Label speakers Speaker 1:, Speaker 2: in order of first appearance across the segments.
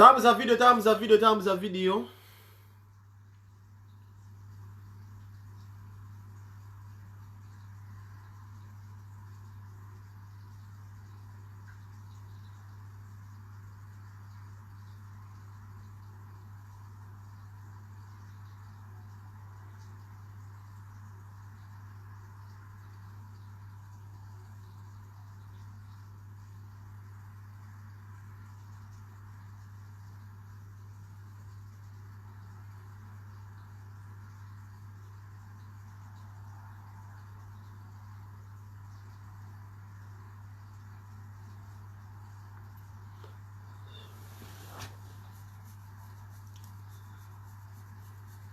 Speaker 1: Thumbs up video, thumbs up video, thumbs up video.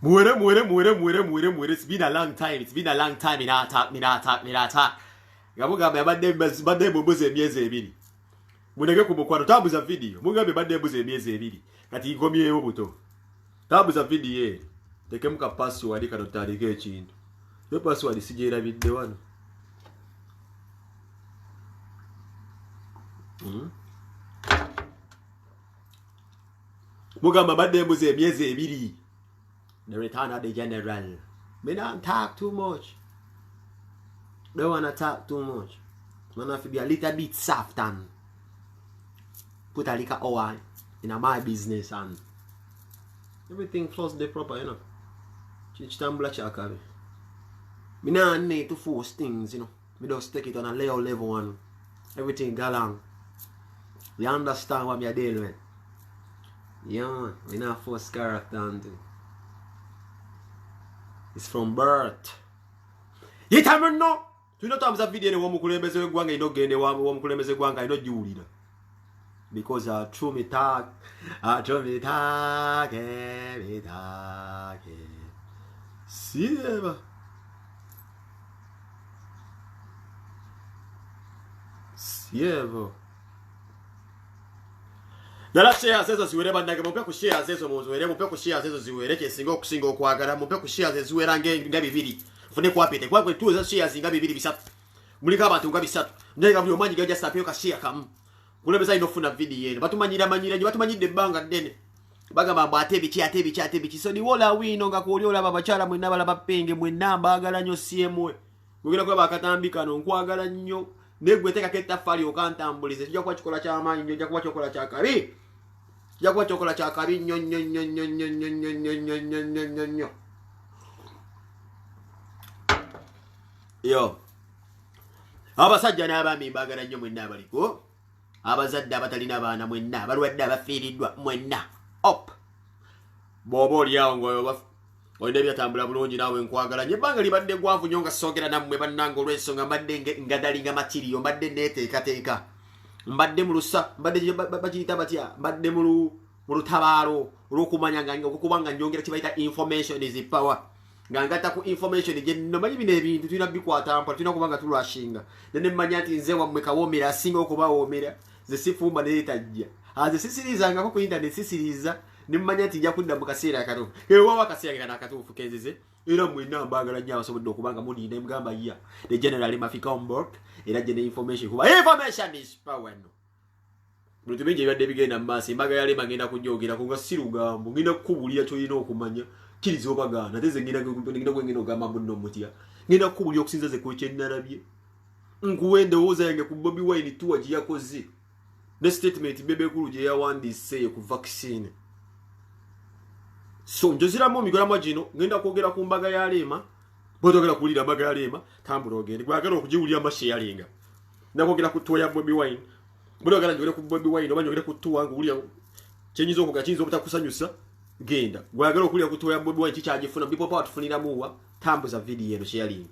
Speaker 1: Mwere. It's been a long time. It's been a long time. Mina attack. Gamuga me bade bubuze mieze ebiri. Munege kumukwano tabuza video. Mugambe bade bubuze mieze ebiri. Kati igomye yo buto. Tabuza video ye. Tekemuka password kanotandike ekintu. Yo password sijera video wano. Mugamba bade bubuze mieze ebiri. The return of the general. Me don't talk too much. Don't wanna talk too much. Man have to be a little bit soft and put a little hour in my business and everything flows the proper, you know. Chichitambla chakabe. Me not need to force things, you know. Me just take it on a low level and everything go along. You understand what me dealing with? Yeah, man. Me not force character and thing. It's from birth. You tell me no. You know times that video one mukulembeze gwanga inogende wa mukulembeze gwanga ino julira. Because through me talk, See ever. Dala share zezo ziwere bandage mumpe ku share zezo muzuwere mumpe ku share zezo ziwere singo kwagala mumpe ku share zezo ziwera nga bibiri fune kwapete kwakwe tu zezo share zinga bibiri bisatu mulika abantu nga bisatu ndega buli omanyi gaja sapyo ka share kam kulebeza inofuna video yene batumanyira batumanyide banga dene bagamba bwate bichi so ni wola wino nga ko oliola babachala mwena bala bapenge mwena bagala nyo CMwe mugira kwa bakatambika no nkwagala nnyo negweteka ketafali okantambulize kijja kwa chikola cha amanyi njja kwa chikola cha kabi Jaguar chocolate chakari nyo. Yo. Abasajja n'abami bagala nnyo mwenna abaliko. Abazadde abatalina baana mwenna balwadde abafiiriddwa mwenna. Op. Bw'oba oliawo ng'oyo olina byatambula bulungi naawe nkwagala nnyo. Ebbanga libadde gwanvu nnyo nga soogera nammwe bannange olw'ensonga mbadde ngadalinga matiriyo mbadde neeteekateeka. Mbadde mu lusa mbadde bakiyita batya mbadde mu lutabaalo olw'okumanya nga okukubanga njongera kibayita information is power nga ngata ku information gye nomanyi bino ebintu tulina bikwata mpa tulina kubanga tulwashinga ne mmanya nti nze wammwe kawoomera asinga okubawoomera ze sifumba neetajja aze sisirizangako ku internet sisiriza ne mmanya nti nja kudda mu kaseera akatuufu ewawa akaseera n'akatuufu kenzeze era mwenna mbaagala nnyo abasobodde okubanga muliina emugamba ya the general mafika on board era gye ne information kuba information is power no Mutu bingi bibadde bigenda mu maaso embaga yale bagenda kunjogera ku nga sirugambo ngenda kukubulira kyolina okumanya kiriza obagaana teze ngenda gwengenda ogamba munno mutya ngenda kukubulira okusinza ze ku kyennalabye nkuwa endowooza yange ku Bobi Wine tuwa gye yakoze ne statement Bebe Cool gye yawandiise ku vaccine so njoziramu emigolamu gino ngenda kwogera ku mbaga ya Leema bw'otogera kuwulira mbaga ya Leema tambula ogende gwagala okugiwulira amasheyalinga nakwogera ku tuwa ya Bobi Wine Bw'ogala njogera ku Bobi Wine oba njogera ku tuwa ngulya kyenyizo okugakiyinza obutakusanyusa genda gwagala okulya ku tuwa ya Bobi Wine kikyagifuna people power tufunira muwa tambuza video eno sharing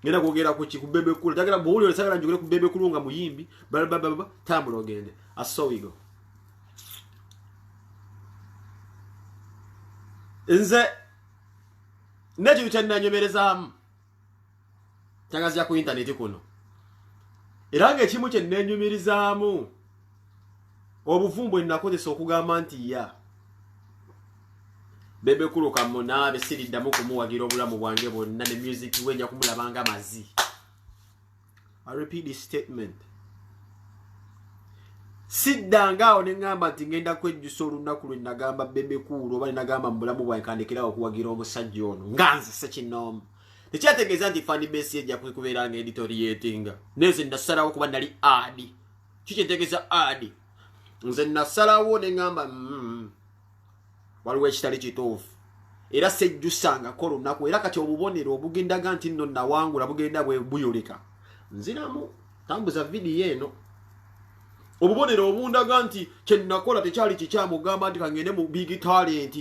Speaker 1: ngenda kwogera ku Bebe Cool tagala bw'oli osagala njogera ku Bebe Cool nga muyimbi baba tambula ogende asowigo nze nekintu kyennanyomerezaamu kyangazija ku internet kuno era ng'ekimu kye nneenyumirizaamu obuvumbu nnakozesa okugamba nti ya Bebe Cool kamunaabe siriddamu kumuwagira obulamu bwange bwonna ne music we nja kumulabanga mazi. I repeat this statement. siddangaawo ne ŋŋamba nti ŋŋenda kwejjusa olunaku lwe nagamba Bebe Cool oba ne nagamba mu bulamu bwange kandekerawo okuwagira omusajja ono nga nze Ssekinoomu tekyategeeza nti Fanny Besi ejja kubeera nga editoriatinga neze nasalawo kuba nali adi kikyetegeeza adi nze nasalawo ne ŋŋamba waliwo ekitali kituufu era sejjusangako olunaku era kati obubonero obugendaga nti nno nawangula bugenda bwe buyoleka nziramu tambuza vidiyo eno obubonero obundaga nti kyenakola tekyali kikyamu ogamba nti kangende mu Big Talent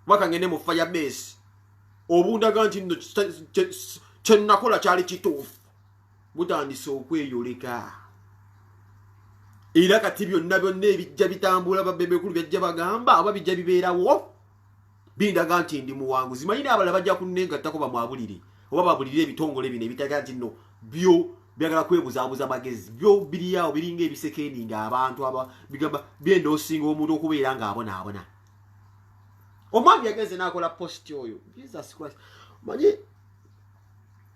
Speaker 1: oba kangende mu Firebase obundaga nti nno kyenakola kyali kituufu butandise okweyoleka era kati byonna ebijja bitambula ba Bebe Cool byajja bagamba oba bijja bibeerawo bindaga nti ndi muwanguzi mayina abalala bajja kunnengattako bamwabulire oba babulire ebitongole bino ebitaga nti nno byo byagala kwebuzaabuza magezi byo biriyawo biringa ebisekeninga abantu bigamba byenda osinga omuntu okubeera ng'abonaabona omwami yagenze n'akola posti oyo Jesus Christ manyi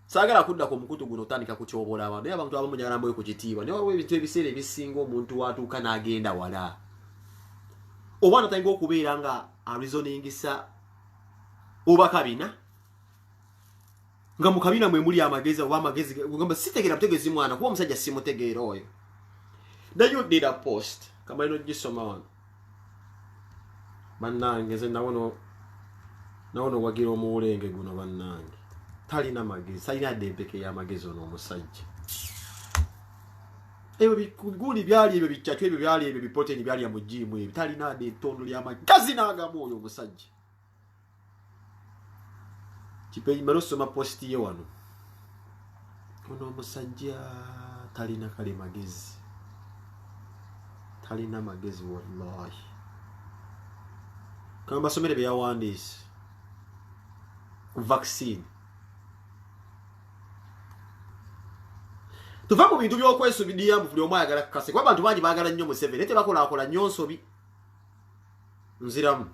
Speaker 1: saagala kudda ku mukutu guno otandika kukyobola abantu naye abantu abamu njagala mboyo ku kitiibwa naye waliwo ebintu ebiseera ebisinga omuntu watuuka n'agenda wala oba natandika okubeera nga arizoningisa oba kabina nga mu kabina mwe muli amagezi oba amagezi ngamba sitegeera butegeezi mwana kuba omusajja simutegeera oyo then you did a post kamalino gisoma wano bannange nze nawono wagira omuwulenge guno bannange talina magezi talina adde empeke y'amagezi ono omusajja ebyo biguli byali ebyo biccatu ebyo byali ebyo bipoteni byali mu jimu ebyo talina adde ettondo ly'amagazi n'agamu oyo omusajja kipeyi marosoma posti ye wano ono omusajja talina kale magezi talina magezi wallahi kama basomere byawandiise ku vaccine tuva mu bintu by'okwesubiddira mu buli omu ayagala kukase kuba abantu bangi baagala nnyo Museveni naye tebakolakola nnyo nsobi nziramu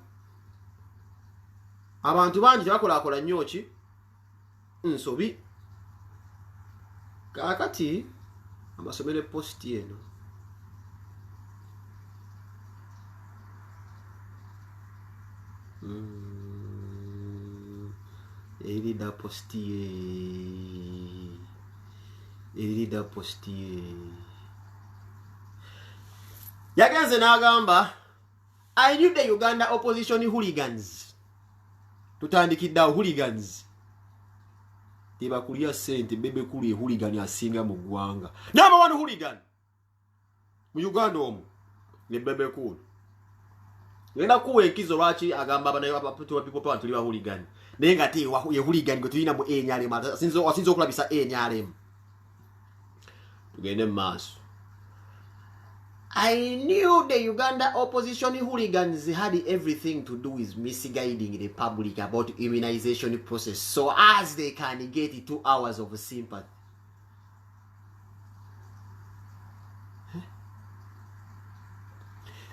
Speaker 1: abantu bangi tebakolakola nnyo ki nsobi kaakati amasomero posti eno erida posti yagenze n'agamba I knew the Uganda opposition hooligans tutandikidde hooligans tebakulya sente Bebe Cool hooligan asinga mu ggwanga number one hooligan mu Uganda omwo ne Bebe Cool ngenda kuwa enkizo lwaki agamba abanayo abaputwa people power tuli ba hooligan naye nga te ye hooligan gwe tulina mu NRM asinzo okulabisa NRM tugende mu maaso I knew the Uganda opposition hooligans had everything to do with misguiding the public about immunization process so as they can get 2 hours of sympathy.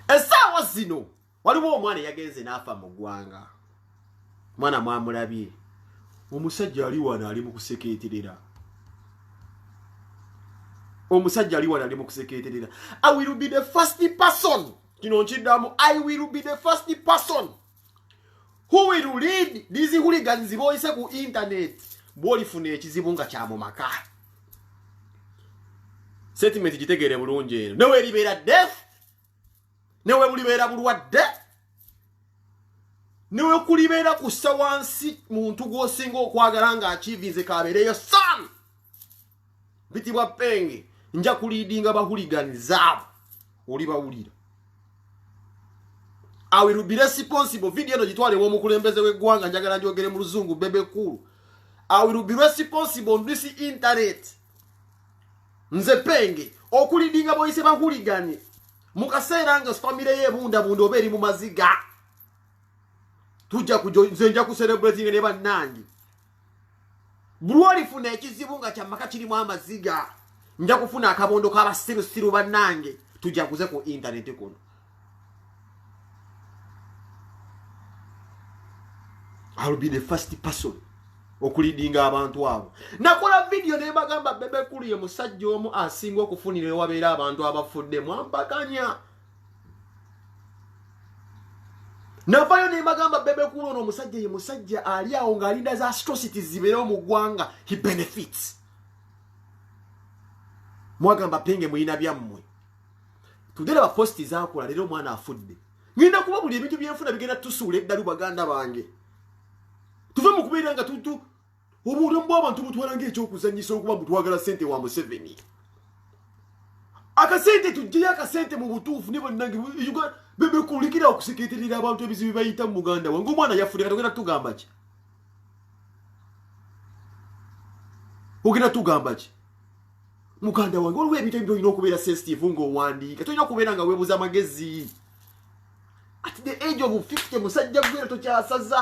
Speaker 1: Esawa zino waliwo omwana yagenze n'afa mu ggwanga mwana mwamulabye omusajja ali wano ali mu kusekeeterera omusajja ali wano ali mu kusekeeterera I will be the first person kino nkiddamu I will be the first person who will read these hooligans boyise ku internet bwolifuna ekizibu nga kya mu maka sentiment gitegeere bulungi eno newe eribeera death newe mulibeera bulwadde newe kulibeera kussa wansi muntu gw'osinga okwagala nga akiivinze kabeereyo son bitibwa penge nja kuliidinga bahuliganizaabo oli bawulira I will be responsible video eno gitwale w'omukulembeze w'eggwanga njagala njogere mu luzungu Bebe Cool I will be responsible on this internet nze penge okuliidinga boyise bahuligani mu kaseera nga famire y'ebundabunda oba eri mu maziga tujja nze nja kucelebratinga ne bannange buli olifuna ekizibu nga kyamaka kirimu amaziga nja kufuna akabondo k'abasirusiru bannange tujaguze ku internet kuno I will be the first person okulidinga abantu abo. Nakola video ne bagamba Bebe Cool ye musajja omu asinga okufunira ewabeera abantu abafudde mwampakanya. Navayo ne bagamba Bebe Cool ono musajja ye musajja ali awo ng'alinda za atrocities zibeera mu ggwanga. He benefits. Mwagamba penge muyina byammwe. Tudera ba posti zaakola leero omwana afudde. Ngenda kuba buli ebintu byenfuna bigenda tusuula eddalu baganda bange. Tuve mu kubeera nga tutu obulamu bw'abantu butwala ng'ekyokuzannyisa okuba butwagala ssente wa Museveni. Akasente tujjeyo akasente mu butuufu ne bonnange Bebe Cool likira okuseketerera abantu ebizibu bayita mu muganda wange. Omwana yafudde kati ogenda tugamba ki? Ogenda tugamba ki? Muganda wange waliwo ebintu ebyo olina okubeera sensitive ng'owandiika. Tolina okubeera nga weebuza amagezi. At the age of 50 musajja gwera tokyasaza.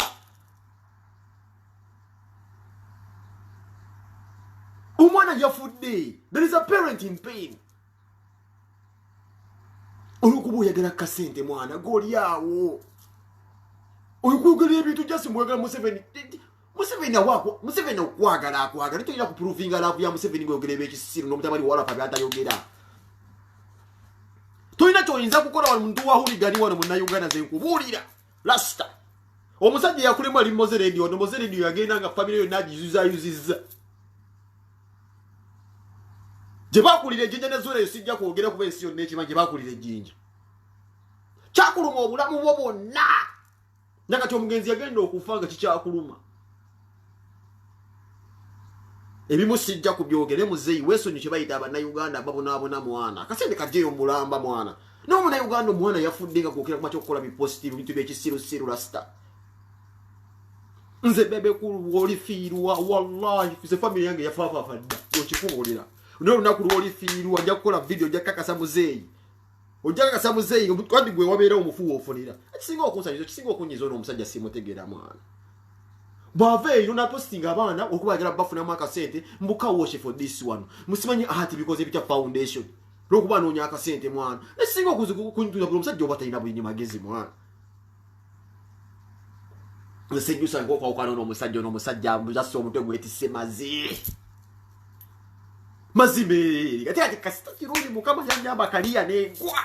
Speaker 1: Omwana yafudde. There is a parent in pain. Olukubu oyagala kasente mwana goli awo. Oyukugala ebintu just mwagala Museveni. Museveni okwagala akwagala. Tolina kuprovinga love ya Museveni ng'oyogera eb'ekisiru n'omutabali wala pa byatayogera. Tolina ky'oyinza kukola wano muntu wa huligani wano munnayuganda ze nkubuulira. Rasta. Omusajja yakulemu ali Mozeredio. Ono Mozeredio yagenda nga famire yonna agiyuzizza. Gye baakulira ejjinja ne Zuula sijja kwogera kuba ensi yonna ekimanyi gye baakulira ejjinja. Kyakuluma obulamu bwo bwonna. Nakati omugenzi yagenda okufa nga kikyakuluma. Ebimu sijja kubyogere muzeeyi weesonyi kye bayita abannayuganda babonaabona mwana. Akasente kajjeyo mulamba mwana. N'omunnayuganda omwana yafudde nga gwokera kumakya okukola bipositivu bintu by'ekisirusiru Rasta. Nze Bebe Cool w'olifiirwa wallahi nze family yange yafaafafa dda okikubuulira. N'olunaku lw'olifiirwa ojja kukola video ojja kukakasa muzeeyi. Ojja kukakasa muzeeyi kandi gwe wabeera omufu w'ofunira. Ekisinga okunsanyusa ekisinga okunyiza ono omusajja simutegeera mwana. Bw'aveeyo n'apostinga abaana okuba ayagala bafunamu akasente mbuka watch for this one. Musimanyi ati because ebita foundation. Lw'okuba noonya akasente mwana. Ekisinga okuntuuza buli omusajja oba talina bulinyi magezi mwana. Nsejjusa ng'okwawukana n'omusajja mujasa omutwe gwetisse mazi. Mazime. Ate kasita kirungi Mukama yannyamba kaliya n'egwa.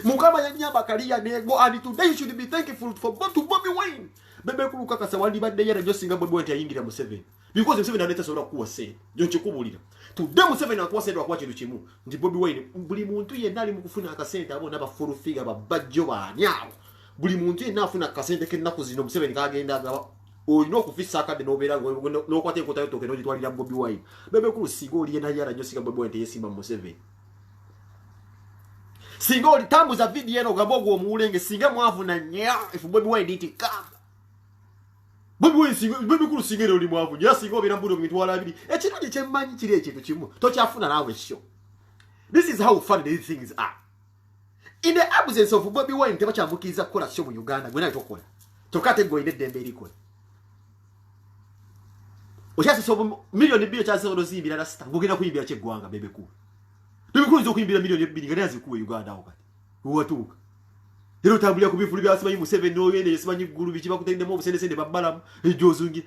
Speaker 1: Mukama yannyamba kaliya n'egwa and today you should be thankful for Bobby Wine. Bebe Cool kakasa wandibadde yera nyo singa Bobby Wine yayingira Museveni. Because Museveni aleta sobola kuwa sente. Nyo nkikubuulira. Today Museveni akuwa sente wakuwa kintu kimu. Nti Bobby Wine buli muntu yenna ali mu kufuna akasente abo n'abafulu figa babajjo baanyaawo. Buli muntu yenna afuna akasente k'ennaku zino Museveni kagenda agaba. Olina okufisa akadde n'obeera n'okwata enkota y'ettooke n'ogitwalira Bobby Wine. Bebe Cool singa oli yenna yera nyo singa Bobby Wine teyeesimba mu Museveni. Singa oli tambuza video eno ogamba ogwo omuwulenge singa mwavuna nnyo if Bobby Wine didn't come. Bebe Cool singa oli mwavu nnyo singa obeera mbuno mu mitwalo abiri. Ekirungi kye mmanyi kiri ekintu kimu tokyafuna naawe sho. This is how funny these things are. In the absence of Bobby Wine tebakyamukiriza kukola sho mu Uganda gwe nayo tokola. Tokate gwe ine eddembe erikola. Okyasisa miliyoni 2 kyasobola oziyimbira Rasta ng'ogenda kuyimbira ky'eggwanga Bebe Cool. Bebe Cool okuyimbira miliyoni 2 nga nazikuwa Uganda awo kati. Watuuka. Era otambulira ku bifulu byasimanyi Museveni n'ogende yesimanyi ggulu biki bakutendemu obusendesende babbalamu ejjozungi.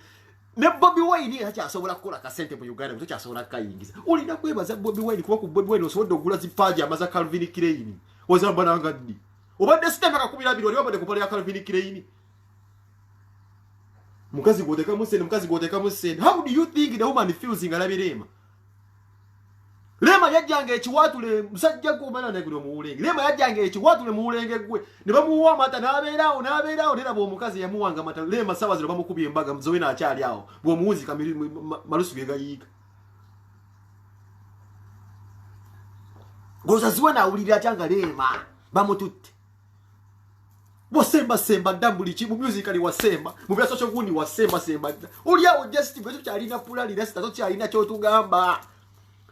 Speaker 1: Ne Bobby Wine era kyasobola kukola kasente mu Uganda buto kyasobola kayingiza. Olina kwebaza Bobby Wine kuba ku Bobby Wine osobodde okugula zipaaji amaza Calvin Klein. Ozamba nanga ddi. Obadde sitemba kakubira oli wabadde kupala ya Calvin Klein. Mukazi gwoteka musende. How do you think the woman feels ngalabirema? Lema yajjange ekiwatule musajja gw'omana neguli omuwulenge. Lema yajjange ekiwatule muwulenge gwe. Ne bamuwa amata n'abeerawo neraba omukazi yamuwanga amata. Lema sawa zino bamukubye embaga muzowe n'akyali awo. Bw'omuwuzi kamiri malusu ge gayiika. Gozaziwa n'awulira atya Lema bamututte. Wasemba ndambuli ki mu musicali wasemba mu bya social gundi wasemba oli awo just bwe kyalina pulali Rasta to kyalina kyotugamba.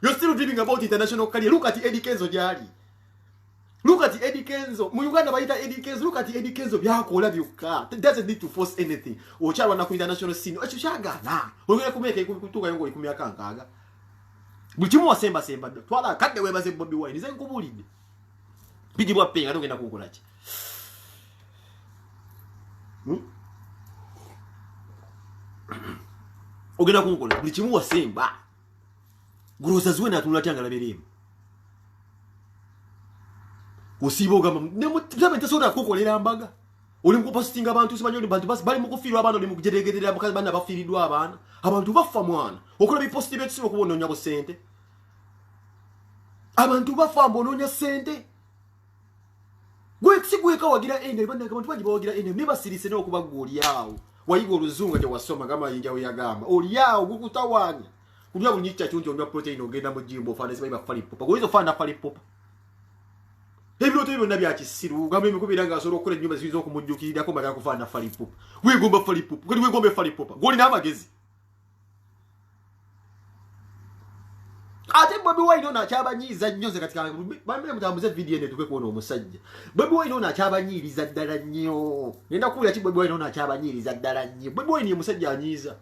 Speaker 1: You're still dreaming about international career. Look at Eddie Kenzo jali. Look at Eddie Kenzo. Mu Uganda bayita Eddie Kenzo. Look at Eddie Kenzo byakola byokka. It doesn't need to force anything. Ochalwa na ku international scene. Ekyo kyagana. Ogenda kumeka kutuka yongo ikumyaka nkaga. Bukimu wasemba twala kadde webaze Bobby Wine. Nze nkubulidde. Bigibwa penga togenda kukola ki. ogenda kunkola buli kimu wasemba groza zuwe natunula tyanga labiremu osiba ogamba nemutabe ntesobola kukolera mbaga oli mukupostinga abantu simanyi bantu basi bali mukufiirwa abaana oli mukujeregerera mukazi bana bafiiriddwa abaana abantu bafa mwana okola biposti betusiba okubonoonya bu ssente abantu bafa mbonoonya ssente gwekika wagira ende bantu bangi bawagira ende ne basirise n'okuba gwe oliawo wayiga oluzunga gye wasoma gamba yinja we yagamba oliawo gukutawanya kulya buli nyikya kyonjo onywa protein ogenda mu jimbo ofaana sibayi bafalipopa goyiza ofaana falipopa ebyoto byonna byakisiru gamba emikubira nga asobola okukola ennyumba ziyiza okumujjukirirako magala kufaana falipopa wegomba falipopa kati wegomba falipopa gwolina amagezi ate Bobi Wine ono akyabanyiiza nnyo ze kati bambe mutambuze video ene tuke kuona omusajja Bobi Wine ono akyabanyiiriza ddala nnyo ngenda kuwulira ki Bobi Wine ono akyabanyiiriza ddala nnyo Bobi Wine ye musajja anyiiza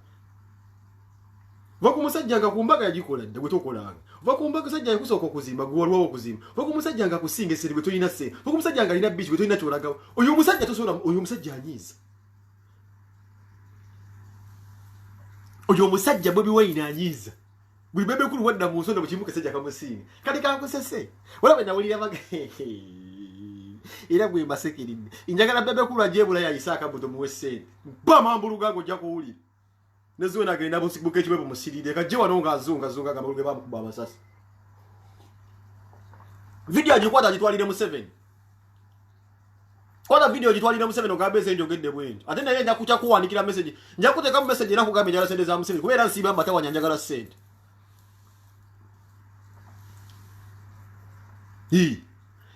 Speaker 1: vaku musajja nga kumbaga yagikola dde gwe tokolanga vaku musajja musajja yakusooka okuzimba gwe waliwo okuzimba vaku musajja nga kusinga esseri gwe tolina ssente vaku musajja nga alina biiki gwe tolina kyolagawo oyo musajja tosobola oyo musajja anyiiza oyo musajja Bobi Wine anyiiza buli bebe kulu wadda mu nsonda bukimu kasajja kamusinga kati kankusese wala nawulira baga era gwe masekiridde injagala bebe kulu ajebula ya Isaka buto mu wese bamambuluga ngo jako uli nezo nagenda busibuke ekibwe musiride kaje wano nga azunga gamuluge bamukuba amasasi video ajikwata agitwalire mu 7 kwata video agitwalire mu 7 ogabeze njogedde bwenjo ate naye nja kucha kuwandikira message nja kuteka mu message na kugambe njala sente za mu 7 kubera nsiba mbata wanyanjagala sente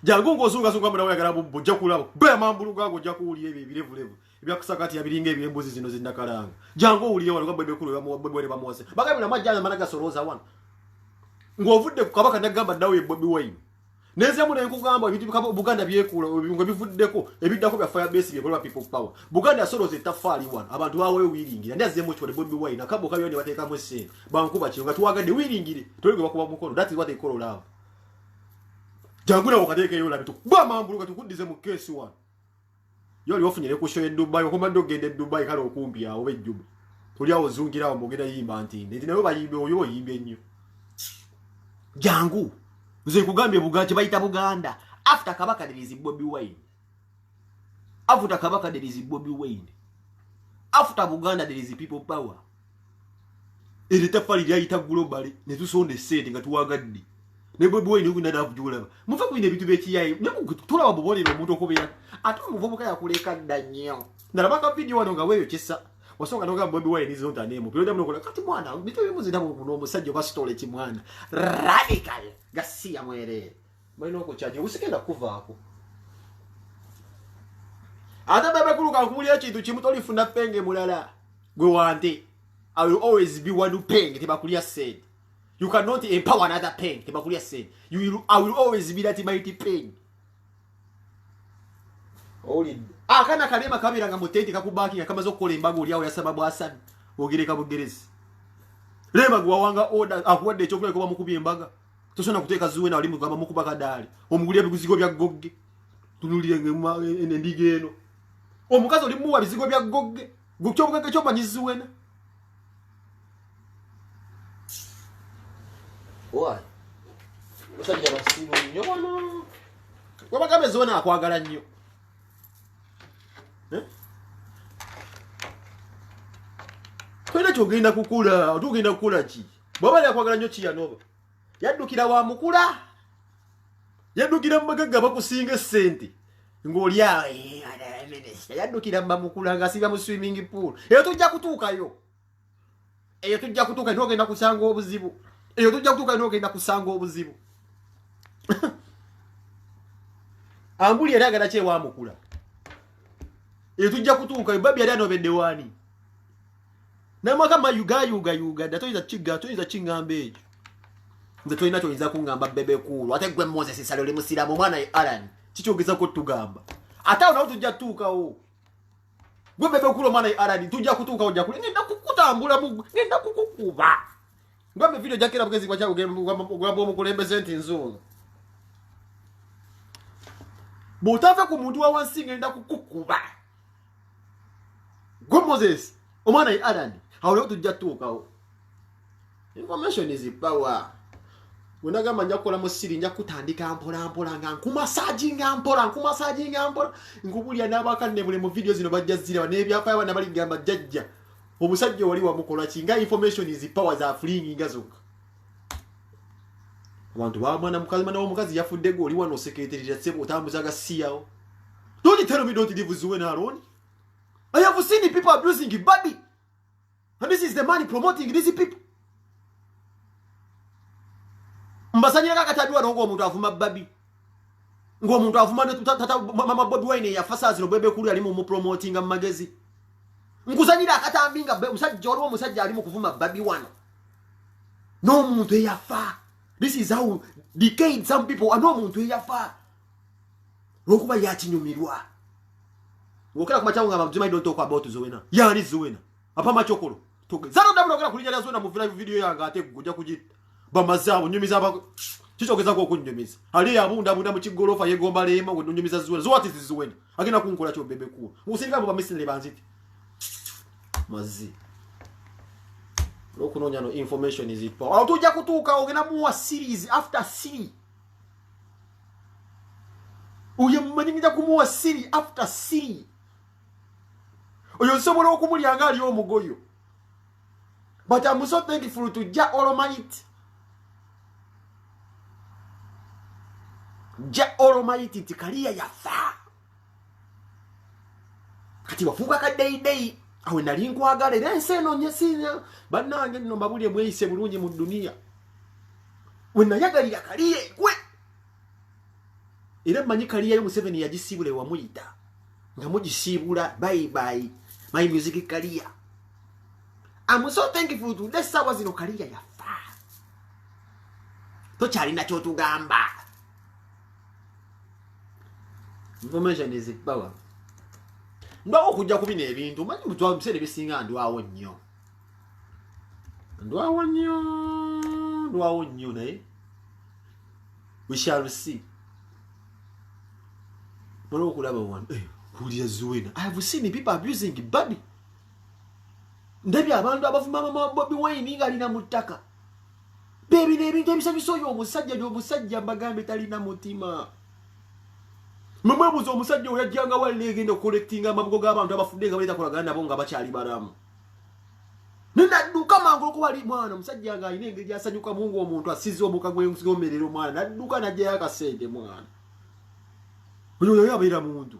Speaker 1: jangu ngozunga sunga mwana wayagala bujja kulabo be mambuluga ngo jja kuwulira ebirevulevu ebyakusakati yabiringa ebyembuzi zino zindakalanga jangu uwulire wano gamba ebekulu bamwe bamuwase bagabira majjana managa soroza wana ng'ovudde ku kabaka nagamba dawe Bobi Wine neze mune nkugamba ebintu bikabo Buganda byekula ngo bivuddeko ebiddako bya fire base byekola people power Buganda yasoroze tafali wana abantu bawe wiringira ndaze mu chole Bobi Wine akabo kabyo bateka mu sente bankuba kinga tuwagadde wiringire tolige bakuba mukono that is what they call love janguna wakateke yola bitu bamambuluka tukudize mu case wana yoli wafunyire ku show Dubai okomando gende Dubai kale okumpi awo bejjuba tuli awo zungira awo mogenda yimba ntinde ndi nayo bayimbe oyo yimbe nnyo jangu nze kugambye Buganda bayita Buganda after kabaka there is Bobi Wine after kabaka there is Bobi Wine after Buganda there is people power eri tafali yayita globally ne tusonde sente nga tuwagadde ne Bobi Wine ugu nada kujula mufa kuine bitu bekiyayi ne kutula wabobolero omuntu okubira ate omuvubuka yakuleka ddannyo ndalabanga video wano nga weyo kisa wasonga noga Bobi Wine izo ntanemo piroda munokola kati mwana bitu bimuzida mu omusajja ba stole kimwana radical gasiya mwere balina okukyanya usikenda kuvaako ate bebe kuluka kumulya kintu kimu tolifuna penge mulala gwe wante I will always be one who penge tebakulya said you cannot empower another pen tebakulya said I will always be that mighty pen oli akana kalema kabira nga mutenti kakubaki nga kamazo kola embago oliawo ya sababu asani ogereka bugerezi lema gwa wanga order akuwadde ekyokulya kuba mukubye embaga tosona kuteeka zuwe na walimu gamba mukuba kadali omugulya bizigo bya gogge tunulire endige eno omukazi oli muwa bizigo bya gogge gukyobuka kyo manyizuwena Why? Musajja basimu nnyo bano. Wabagabe zona akwagala nnyo. Kwenda kyogenda kukula, otugenda kukula ki? Baba yakwagala nnyo ki yanoba? Yaddukira wa mukula. Yaddukira mmagaga bakusinga sente. Ng'olya yaddukira mba mukula ngasiba mu swimming pool. Eyo tujja kutuukayo. Eyo tujja kutuuka ntogenda kusanga obuzibu. Eyo tujja kutuuka n'ogenda kusanga obuzibu. Ambuli yali agala kyewa mukula. Eyo tujja kutuuka babi yali anobedde wani. Namwaka mayuga toyiza kingamba ekyo. Nze tolina kyoyinza kungamba bebe kulu. Ate gwe Moses Salo oli musiramu mwana ye Alan. Kikyogeza ko tugamba. Ate awo nawo tujja kutuukawo. Gwe bebe kulu mwana ye Alan tujja kutuukawo ojja kuli ngenda kukutambula ngenda kukukuba. Ngombe video jakera bugezi kwa chawo gwamba omukulembeze nti nzuulo. Botava ku muntu wa wansi ngenda kukukuba. Go Moses, omwana ye Alan, awo leo tujja tuukawo. Information is power. Unagamba nja kukola mu siri nja kutandika mpola nga nkumasajinga mpola nkubulya n'abakanne bule mu video zino bajja zira n'ebyafaayo bana bali gamba jjajja omusajja wali wamukola kinga information is power za flingi ngazoka abantu ba mwana mukazi yafudde go oli wano secretary sebo otambuzaga siyawo. Don't tell me don't leave Zuwena alone. I have seen people abusing Babi, and this is the man promoting these people. Mbasanyira kakatadwa ngo omuntu afuma Babi. Ngo omuntu afuma tata mama Bobi Wine ya fasazi no bebe kuli ali mu promoting magazine. Nkuzanyira akatambinga musajja olwo musajja ali mu kuvuma Babi wano. No muntu yafa. This is how decayed some people are. No muntu yafa. Okuba yakinyumirwa. Wokera kuma chaunga mabjima don't talk about Zuwena. Yani Zuwena. Apa machokolo. Toke. Zaro dabula okera kulijja Zuwena mu video yanga ate kujja kujita. Bamazawo nyumiza ba kichokeza ko kunyumiza. Ali abunda mu kigorofa yegomba lema we nyumiza Zuwena. So what is Zuwena? Agina kunkola kyo bebe ku. Musirika baba misile banziti. Mazi. Lokunonya no information is it power. Tujja kutuuka ogena mu series after series. Uye mmanyiza kumuwa siri after siri. Oyo nsobola okumulyanga ali omugoyo. But I'm so thankful to Jah Almighty. Jah Almighty tikaliya yafa. Kati wafuga ka day awe nali nkwagala era enseno nyesinya bannange nno mbabulye mweyise bulungi mu dunia. Wena yagalira kaliye gwe. Era manyi kaliya yo Museveni yagisibule wamuyita. Nga mugisibula bye my music kaliya. I'm so thankful to this hours in kaliya yafa. To chali na chotu gamba. Information is it power. Ndo okujja kubina ebintu manyi mutwa bisere bisinga ndwawo nnyo. Ndwawo nnyo naye. We shall see. Molo kulaba one. Kulia Zuwena. I have seen people abusing Babi. Ndabi abantu abafuma mama Bobi Wine ngalina mutaka. Baby nebintu ebisabisoyo omusajja mbagambe talina mutima. Mama buzo omusajja oyajjanga walegenda collecting amabugo g'abantu abafudde nga baleta kolagana nabo nga bakyali baramu. Nadduka mangu ko wali mwana omusajja nga ayina engeri asanyuka mungu omuntu asize omukagwe nsigomerero mwana nadduka najja yakasente mwana. Oyo yabeera muntu.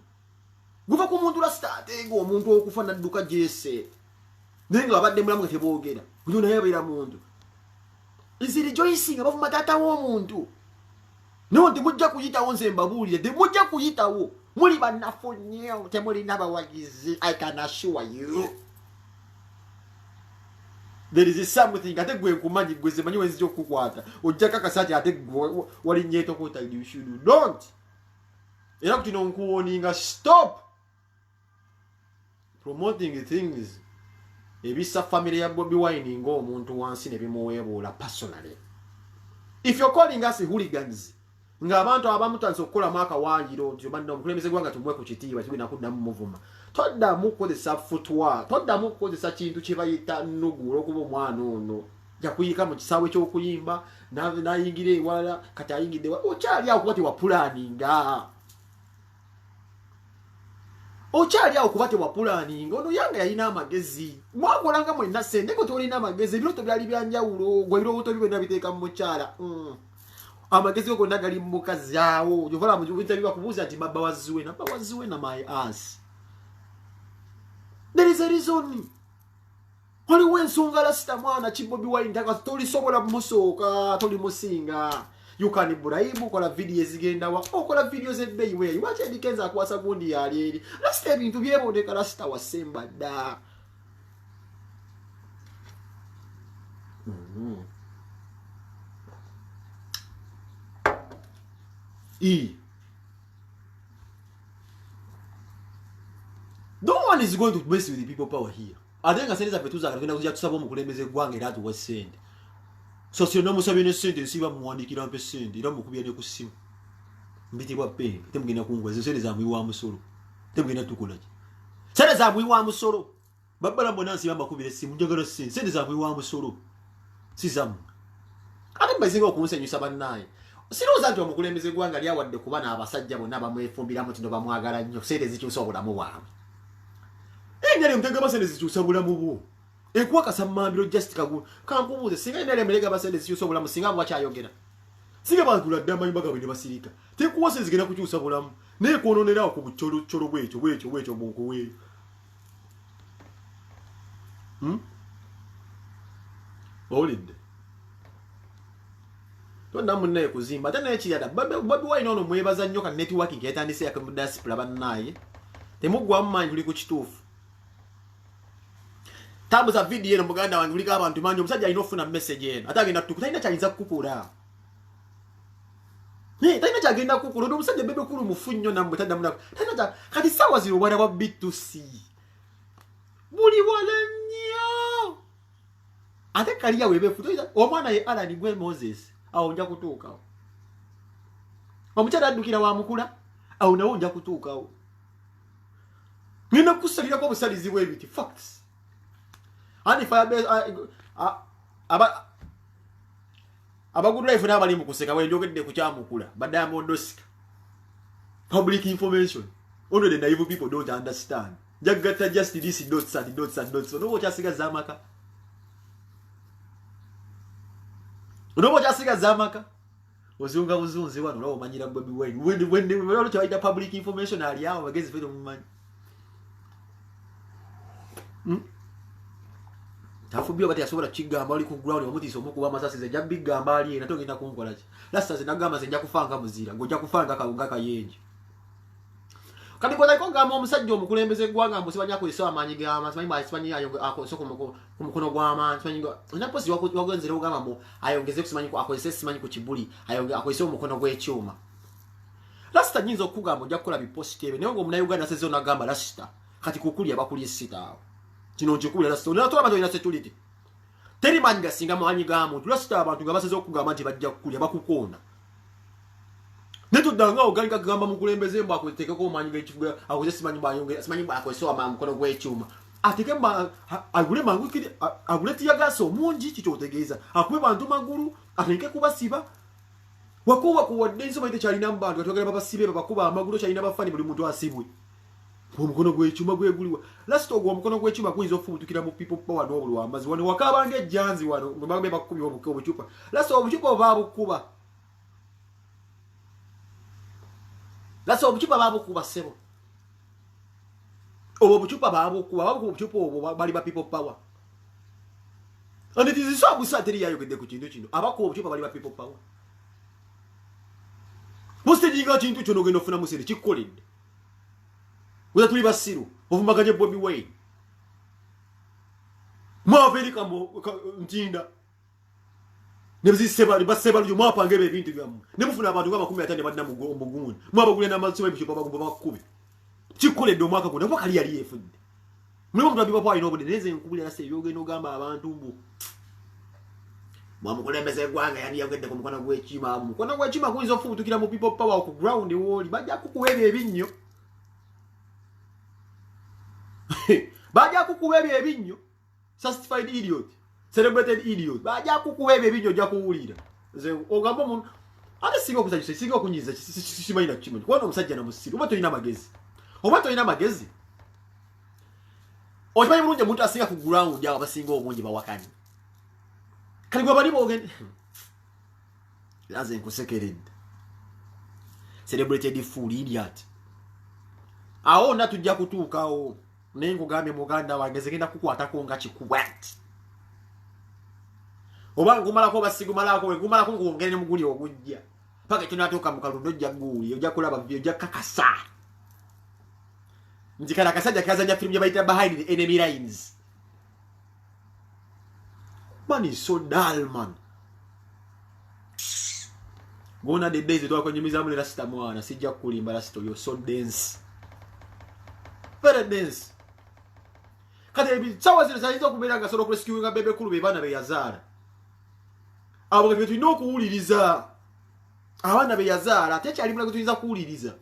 Speaker 1: Guva ku muntu la start ngo omuntu okufa nadduka jese. Nenga abadde mulamu teboogera. Oyo yabeera muntu. Is rejoicing abafuma tata w'omuntu. No ndimujja kuyitawo nze mbabulire ndimujja kuyitawo muli banafu nnyo temuli n'abawagizi. I can assure you there is something ate gwe nkumanyi gweze manyi wenzi okukwata ojja kakasati ate gwe wali nyeto ko you should don't era kutino nkuwoninga stop promoting things ebisa family ya Bobi Wine ngo omuntu wansi ne bimuweebula personally. If you're calling us hooligans nga abantu abamu tanso okukola mwaka wanjiro nti banda omukulembeze gwanga tumwe ku kitiibwa kibina kuddamu muvuma toddamu kukozesa footwear toddamu kukozesa kintu kye bayita nnugu okuba omwana ono jakuyika mu kisaawe ky'okuyimba nayingira ewala kati ayingidde okyali awo kuba tewapulaninga ono yange yalina amagezi mwakolanga mwenna sente ko tolina amagezi ebiroto byali byanjawulo gwe ebiroto bibena biteeka mu mukyala amagezi go nagali mukazi yawo jovala mu interview akubuza ati baba wazuwena my ass. There is a reason. Oli wensonga lasita mwana Bobi Wine ndaka toli sobola musoka toli musinga. You can bribe kola video ezigenda wa okola videos ebbeyi we wache dikenza akwasa gundi yali eri lasita ebintu byebondeka lasita wasemba da. No one is going to mess with the people power here. I think I said that petuza kagenda kujja tusaba omukulembeze gwange era atuwa sente. So si onomusabye ne sente nsiba muwandikira mpe sente era mukubya ne ku simu. Mbitibwa pe temugenda kungweza sente za mwiwa musolo. Temugenda tukola ki? Sente za mwiwa musolo. Babala mbonansi bamba kubire simu njagala sente zaabwe wa musolo. Sizamu. Ate bazinga okumusanyusa bannaye. Siroza nti omukulembeze gwanga lyawadde kuba n'abasajja bonna bamwefumbiramu kino bamwagala nnyo sente zikyusa obulamu bwabwe. Enyale mutega basente zikyusa obulamu bwo. Enkwakasa mmambiro just kankubuuze singa enyale mulega basente zikyusa obulamu singa bwakyayogera. Singa bagula dda amayumba gaabwe ne basirika. Tekuwa sente zigenda kukyusa bulamu. Naye kwononerawo ku bucolo bwekyo bunkuweeyo. Olidde. Tonda munne kuzimba ate n'ekirala Bobi Wine ono mwebaza nnyo ka networking yatandise yaka mu diaspora bannaye temuggwamu manyi tuli ku kituufu tambuza video eno muganda wange uliko abantu manyi omusajja alina ofuna message eno ate agenda tuku talina kyayinza kukukula talina kyagenda kukukula ndo omusajja bebe kulu mufu nnyo nammwe taddamunako talina kati sawa zino obwana bwa B2C buli wala nnyo ate kaliya webefutoiza omwana ye Alan Gwe Moses awo nja kutuukawo omukyala addukira wa mukula awo nawo nja kutuukawo ngenda kusalirako obusalizi bw'ebiti facts and firebase abagudu life n'abali mu kuseka wenjogedde ku kyamukula Diamond Oscar public information only the naive people don't understand jagata just this dots no kyasigaza amaka Unobo chasiga zamaka ozunga buzunzi wano lawo manyira Bobi Wine when to public information ali yawo bagezi fete mumanyi tafubyo bati asobola kigamba ali ku ground omutiso mukuba amasasi ze jabbi gamba ali ena togenda kunkola ki lasta zinagamba zenja kufanga muzira ngoja kufanga kalunga kayenje kati kwa ko ngamba omusajja omukulembeze gwanga musibanya ko isawa manyi gama simanyi ba simanyi ayo akosoko mukono gwama simanyi ngo naposi wagenzere ugamba mo ayongeze kusimanyi ko akozese simanyi ku kibuli ayongeze akozese omukono gw'ekyuma lasta nyinzo kugamba ojja kukola bipositive nayo ngo muna Uganda sezo nagamba lasta kati kukuli abakuli sita kino njikuli lasta nato abantu ina security teri manga singa mwanyi gamo lasta abantu ngabasezo okugamba nti bajja kukuli abakukonda Neto danga oganika gamba mukulembeze mba akweteka ko manyi gechifuga akozese simanyi bayonge simanyi bakoso amamukono gw'ekyuma ateke mba agule mangu kidi agule tiyagaso mungi kicho otegeeza akube bantu maguru ateke kubasiba wakuwa kuwadde nso bayite kyalina mbantu atogera babasibe babakuba amaguru kyalina bafani buli muntu asibwe omukono gw'ekyuma gweguliwa last ogwo omukono gw'ekyuma kuyinza okufubutukira mu people power n'obulwa amazi wano wakabange ejjanzi wano mbabe bakubi obucupa last obucupa obabukuba Lasa obuchupa babo kuba sebo. Obuchupa babo kuba obuchupa obo bali ba people power. And it is so busateri yayo gede ku kintu kino. Abako obuchupa bali ba people power. Muste jinga kintu kino geno funa musiri kikolinde. Uza tuli basiru ovumagaje Bobi Wine. Mwavelika mo ntinda. Nebuzi sebali basebali yo mwapanga ebintu byamu nemufuna abantu nga 15 badina mugumuni mwabagule n'amazima ebishopa bagumba bakubi kikole do mwaka kuna bakali yali efudde mwe muntu abiba pwa inobode neze nkubulira se yogeno gamba abantu mbu mwamukulembeze gwanga yani yagedde ku mukono gw'ekima mukono gw'ekima kuyinza okufubutukira mu people power ku ground woli bajja kukuwebya ebinnyo bajja kukuwebya ebinnyo certified idiot celebrated idiot bajja kukuwebe ebinyo jja kuwulira ze ogamba umuntu ate singa okusajja singa okunyiza simanyi kimanyi kubona omusajja na musiru oba toyina magezi okimanyi bulungi omuntu asinga ku ground awo abasinga obungi bawakani kali gwe bali boogende laze nkusekeredde celebrated fool idiot awo natujja kutuukawo naye nkugambye muganda wange zegenda kukwatako nga kikuwat oba ngumalako basigumalako ngumalako ngongere muguli ogujja paka tunatoka mukalundo jaguli ojja kulaba ojja kakasa njikala kasajja kazanya film yabaita behind the enemy lines man is so dull man gona the days to akonyumiza mule rasta mwana sijja kulimba rasta yo so dense very dense kade bi sawa zile zayizo kumera ngasoro rescue nga bebe kulu bebana be yazara abo ke tulina okuwuliriza abaana be yazaala tekyali mulala gwe tuyinza kuwuliriza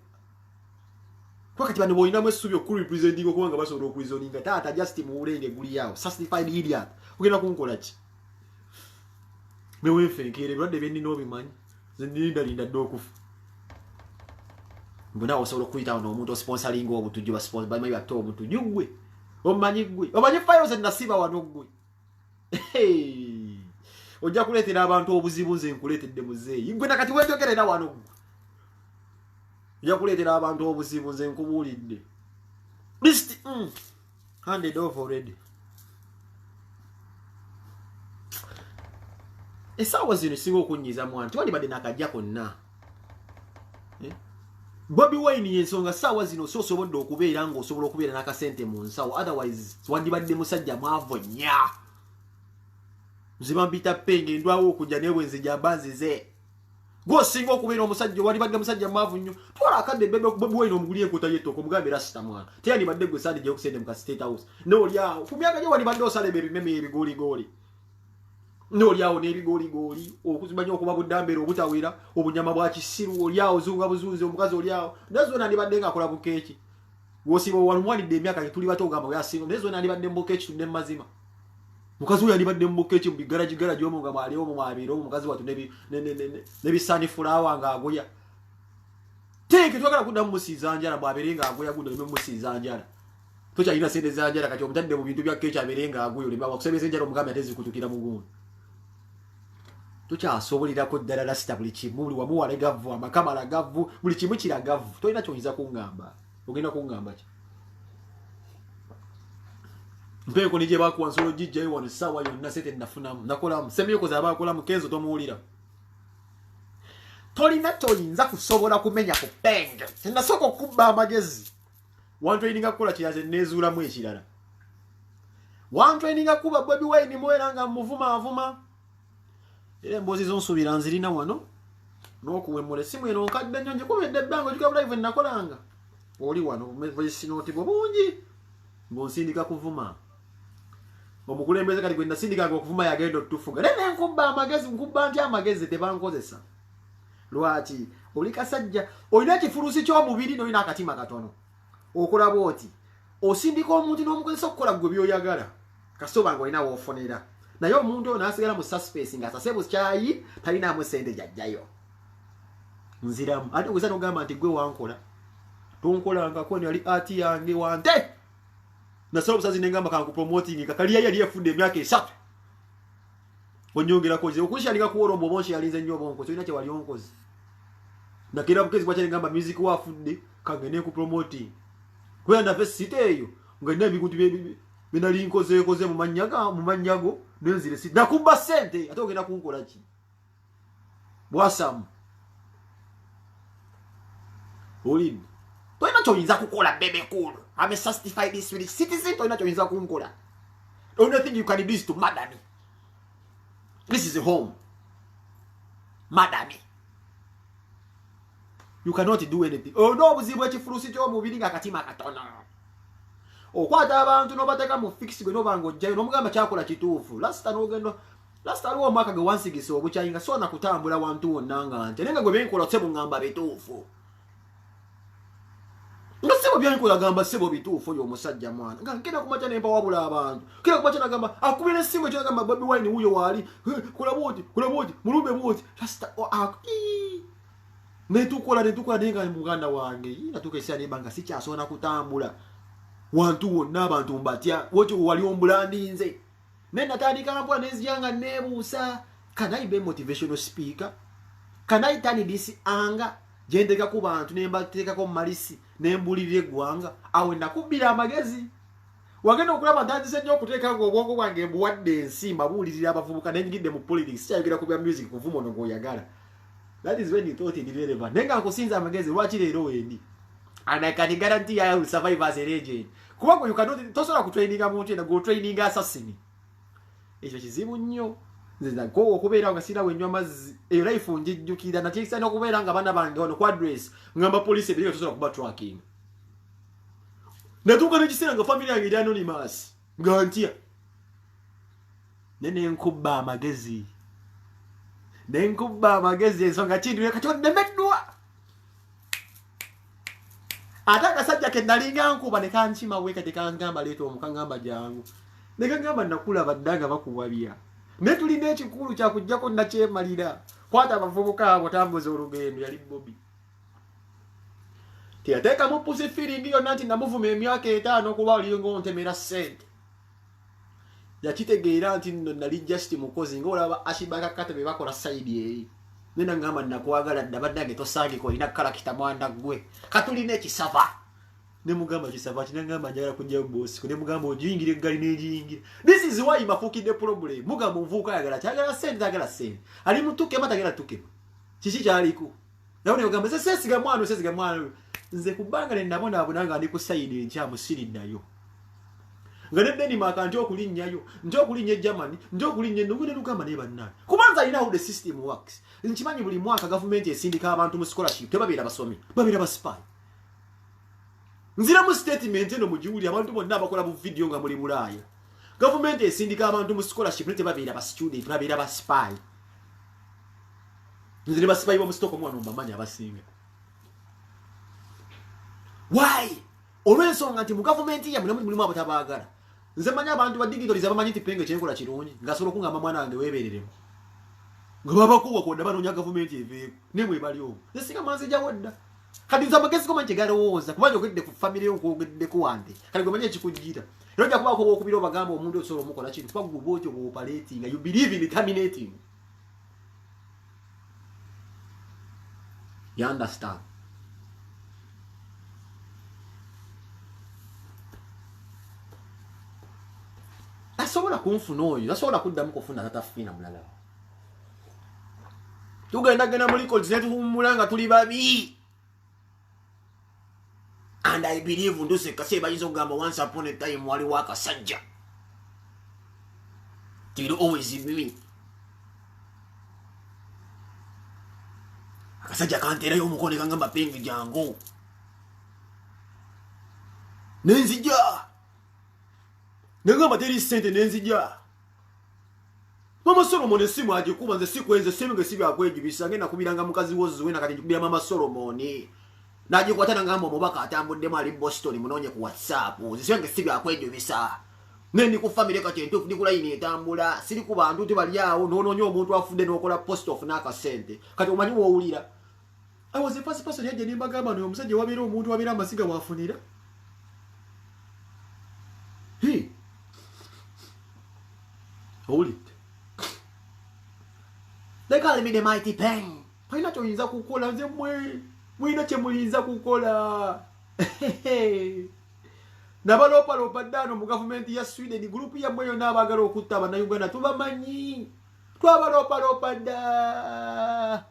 Speaker 1: kwa kati bano boyina mwesubi okuru representing okubanga basobola okuizoninga taata just muulenge guli yawo certified idiot ogenda kunkola ki mewe fenkere bwadde byenni n'obimanyi nze ndinda dde okufa mbona osobola okuyitawo n'omuntu osponsoringa obutujju bamanyi batta obutujju gwe omanyi fayiro ze nasiba wano gwe ojja kuleetera abantu obuzibu nze nkuleetedde muzeeyi gwe nakati wenjogerera wano gwe ojja kuleetera abantu obuzibu nze nkubuulidde list handed off already. Essaawa zino singa okunyiza mwana tewandibadde nakajja konna. Bobi Wine yensonga ssaawa zino sosobodde okubeera ng'osobola okubeera n'akasente mu nsawo, otherwise wandibadde musajja mwavu nnya. Nziba mpita penge ndwawo okujja nebwenzi gyambanzize. Gw'osinga okubeera omusajja wandibadde musajja mwavu nnyo. Twala akadde Bobi Wine omugulye enkota y'ettooke omugambe rasita mwana. Teyandibadde gwe sandi gy'okusende mu ka State House. N'olyawo ku myaka gye wandibadde osaleba ebimeme ebigooligooli. N'olyawo n'ebigooligooli okuzimanya okuba buddambera obutawera obunyama bwa kisiru olyawo zunga buzuuzi omukazi olyawo nezona ndibadde ng'akola bukeeki gw'osiba walumwanidde emyaka tuli bato ogamba weyasinga nezona ndibadde mu bukeeki tudde mu mazima mukazi oyo andibadde mu bukeeki mu bigaragigaraji omu nga mwali omu mwabiri omu mukazi watu n'ebisanifulaawa ng'agoya teeke twagala kuddamu musiiza njala bw'abeere ng'agoya guno oleme musiiza njala tokyalina sente za njala kati omutadde mu bintu bya keeki abeere ng'agoya oleme wakusebeza enjala omugambe ate zikutukira mu gundi tukyasobolirako ddala lasita buli kimu buli wamu wale gavu amakamala gavu buli kimu kiragavu tolina ky'oyinza kuŋŋamba ogenda kuŋŋamba ki mpeeko ne gye bakuwa nsolo gijjayo wano essaawa yonna sente nafunamu nakolamu semyokozi abakolamu kenzo tomuwulira tolina toyinza kusobola kumenya ku penge nasooka okubba amagezi wantraininga kukola kiraze neezuulamu ekirala wantraininga kuba Bobi Wine muwera nga muvuma era emboozi zonsuubira nzirina wano n'okuwemmula essimu eno nkadde nnyo ngikubedde ebbanga ogikabula live nakolanga oli wano voice bungi ng'onsindika kuvuma omukulembeze kati gwe nasindikanga okuvuma yagenda otufuga naye nenkubba amagezi nkubba nti amagezi tebankozesa lwaki oli kasajja olina ekifulusi ky'omubiri n'olina akatima katono okola bw'oti osindika omuntu n'omukozesa okukola gwe byoyagala kasoba nga olina woofunira naye omuntu oyo n'asigala mu suspense ng'asase bukyayi talinaamu sente gyajjayo nziramu ate gweza n'ogamba nti gwe wankola tonkolangako ne yali ati yange wante nasala obusazi nengamba kankupromoting kakaliya yali yafudde emyaka 3 onyongerako ze okunshalinga kuwola omu oba onshalinze nnyo oba onkozi olina kyewali onkozi nakera bukezi bwakya nengamba music wafudde kangende nkupromoting kubera naffe site eyo nga nina ebintu binali nkozeekoze mu mannyago nenzire si nakubba sente ate ogenda kunkola ki bwasamu olini tolina kyoyinza kukola bebe cool I'm a certified Swedish citizen tolina kyoyinza kunkola the only thing you can do is to murder me this is a home murder me you cannot do anything ono obuzibu ekifulusi ky'omubiri nga katima katono okwata abantu n'obateeka mu fix gwe n'obanga ojjayo n'omugamba kyakola kituufu lasita n'ogenda lasita aliwo omwaka gwe wansigisa obukyayi nga sona kutambula wantu wonna nga nte naye nga gwe byenkola sebo ngamba bituufu nga sebo byenkola gamba sebo bituufu oyo omusajja mwana nga nkenda kumakya nempa wabula abantu kera kumakya nagamba akubira essimu ekyo nagamba Bobi Wine wuyo waali kola bwoti mulumbe bwoti lasita netukola naye nga muganda wange natuuka ekiseera nebanga sikyasobola kutambula wantu wonna abantu mbatya wotyo wali ombulandinze naye natandika mpola nenzijanga neebuusa can I be motivational speaker can I turn this anger gyendeka ku bantu nembateekako mumalisi nembulirira eggwanga awe nakubbira amagezi wagenda okulaba ntandise nnyo okuteeka nga obwongo bwange mbuwadde ensimba buwulirira abavubuka nenyigidde mu politics sikyayogera ku bya music kuvuma ono ng'oyagala that is when you thought it relevant naye nga nkusinza amagezi lwaki leero wendi and I can guarantee I will survive as a legend kubanga you cannot tosobola kutraininga muntu ena g'otraininga assassin ekyo kizibu nnyo nze okubeera nga sirawo ennyo amazzi eyo life njijjukira nakyekisa n'okubeera nga baana bange wano ku address ngamba poliisi ebiri nga tosobola kuba tracking natuuka nekiseera nga family yange eri anonymous nga ntya nenkubba amagezi ensonga kintu kati nemeddwa ate akasajja kake nalinga nkuba ne kanchima weka tekangamba leto omukangamba jangu ne kangamba nakula baddaga bakuwabya ne tulina ekikulu kya kujjako nakyemalira kwata abavubuka abo tambuza olugendo yali Bobby tiateka mu pussy feeling yo nanti namuvuma emyaka 5 kuba oli ngo ntemera sente yakitegeera nti nno nali just mukozi ngolaba ashibaka katebe bakola side eyi nena ngamba nakwagala dabadage tosange ko ina karakita mwanda gwe katulina ekisava ne mugamba kisava kinangamba njagala kujja boss ko ne mugamba ojingire gali nejingira this is why mafukide problem mugamba mvuka yagala kyagala sente ali mutuke matagala tuke kishi kyaliko nawe ngamba sesiga mwana nze kubanga ne nabona abunanga ndi ku side nkya musiri nayo ngane ni makanti okulinnyayo njokulinnye Germany njokulinnye nungune lukamba ne bannana kubanza ina how the system works nkimanyi buli mwaka government esindika abantu mu scholarship tebabira basomi babira ba spy nzira mu statement eno mujiwuli abantu bonna abakola bu video nga muri Bulaya government esindika abantu mu scholarship tebabira ba student babira ba spy nzira ba spy bo stoko mwana mbamanya abasinga why olwensonga nti mu government ya mulimu abatabagala nze manya abantu ba digitalize abamanyi tipenge kyenkola kirungi ngasolo kungamba mwana wange webereremo nga babakuwa konda banonya government eveeko nemwe bali owo nsinga manzi jawodda kati nza magezi ko manje galowooza kubanga ogedde ku family yo ngogedde ku wande kali gomanye ekikujjira era ojja kubaako okubira obagamba omuntu osobola omukola kintu kuba gubotyo bu operating you believe in terminating you understand asobola kunfuna oyo asobola kuddamu kufuna tatafina mulala tugenda gena muri coordinate humulanga tuli babi and I believe nduse kaseba yizo gamba once upon a time wali waka sajja tiro always be akasajja kantera yo mukone kanga mapengi jango nenzija Nanga materi sente nenzija. Mama Solomon esimu aje kuba nze sikwenze semenge sibi akwejibisa ngena kubiranga mukazi wozu wena kati kubira mama Solomon. Naje kwatana ngambo mubaka atambudde mali Boston munonye ku WhatsApp. Zisenge sibi akwejibisa. Neni ku family kati ntufu ndi kulaini etambula siri ku bantu tebali awo nononyo omuntu afudde nokola post of naka sente. Kati omanyi wo ulira. I was the first person yaje nimbagamba no omusajja wabira omuntu wabira amasiga wafunira. Hold it. They call me the mighty pen. Paina choyinza kukola nze mwina chemulinza kukola. Nabalopa lopa dano mu government ya Sweden group ya mweyo nabagala okutta bana Uganda tubamanyi. Twabalopa lopa da.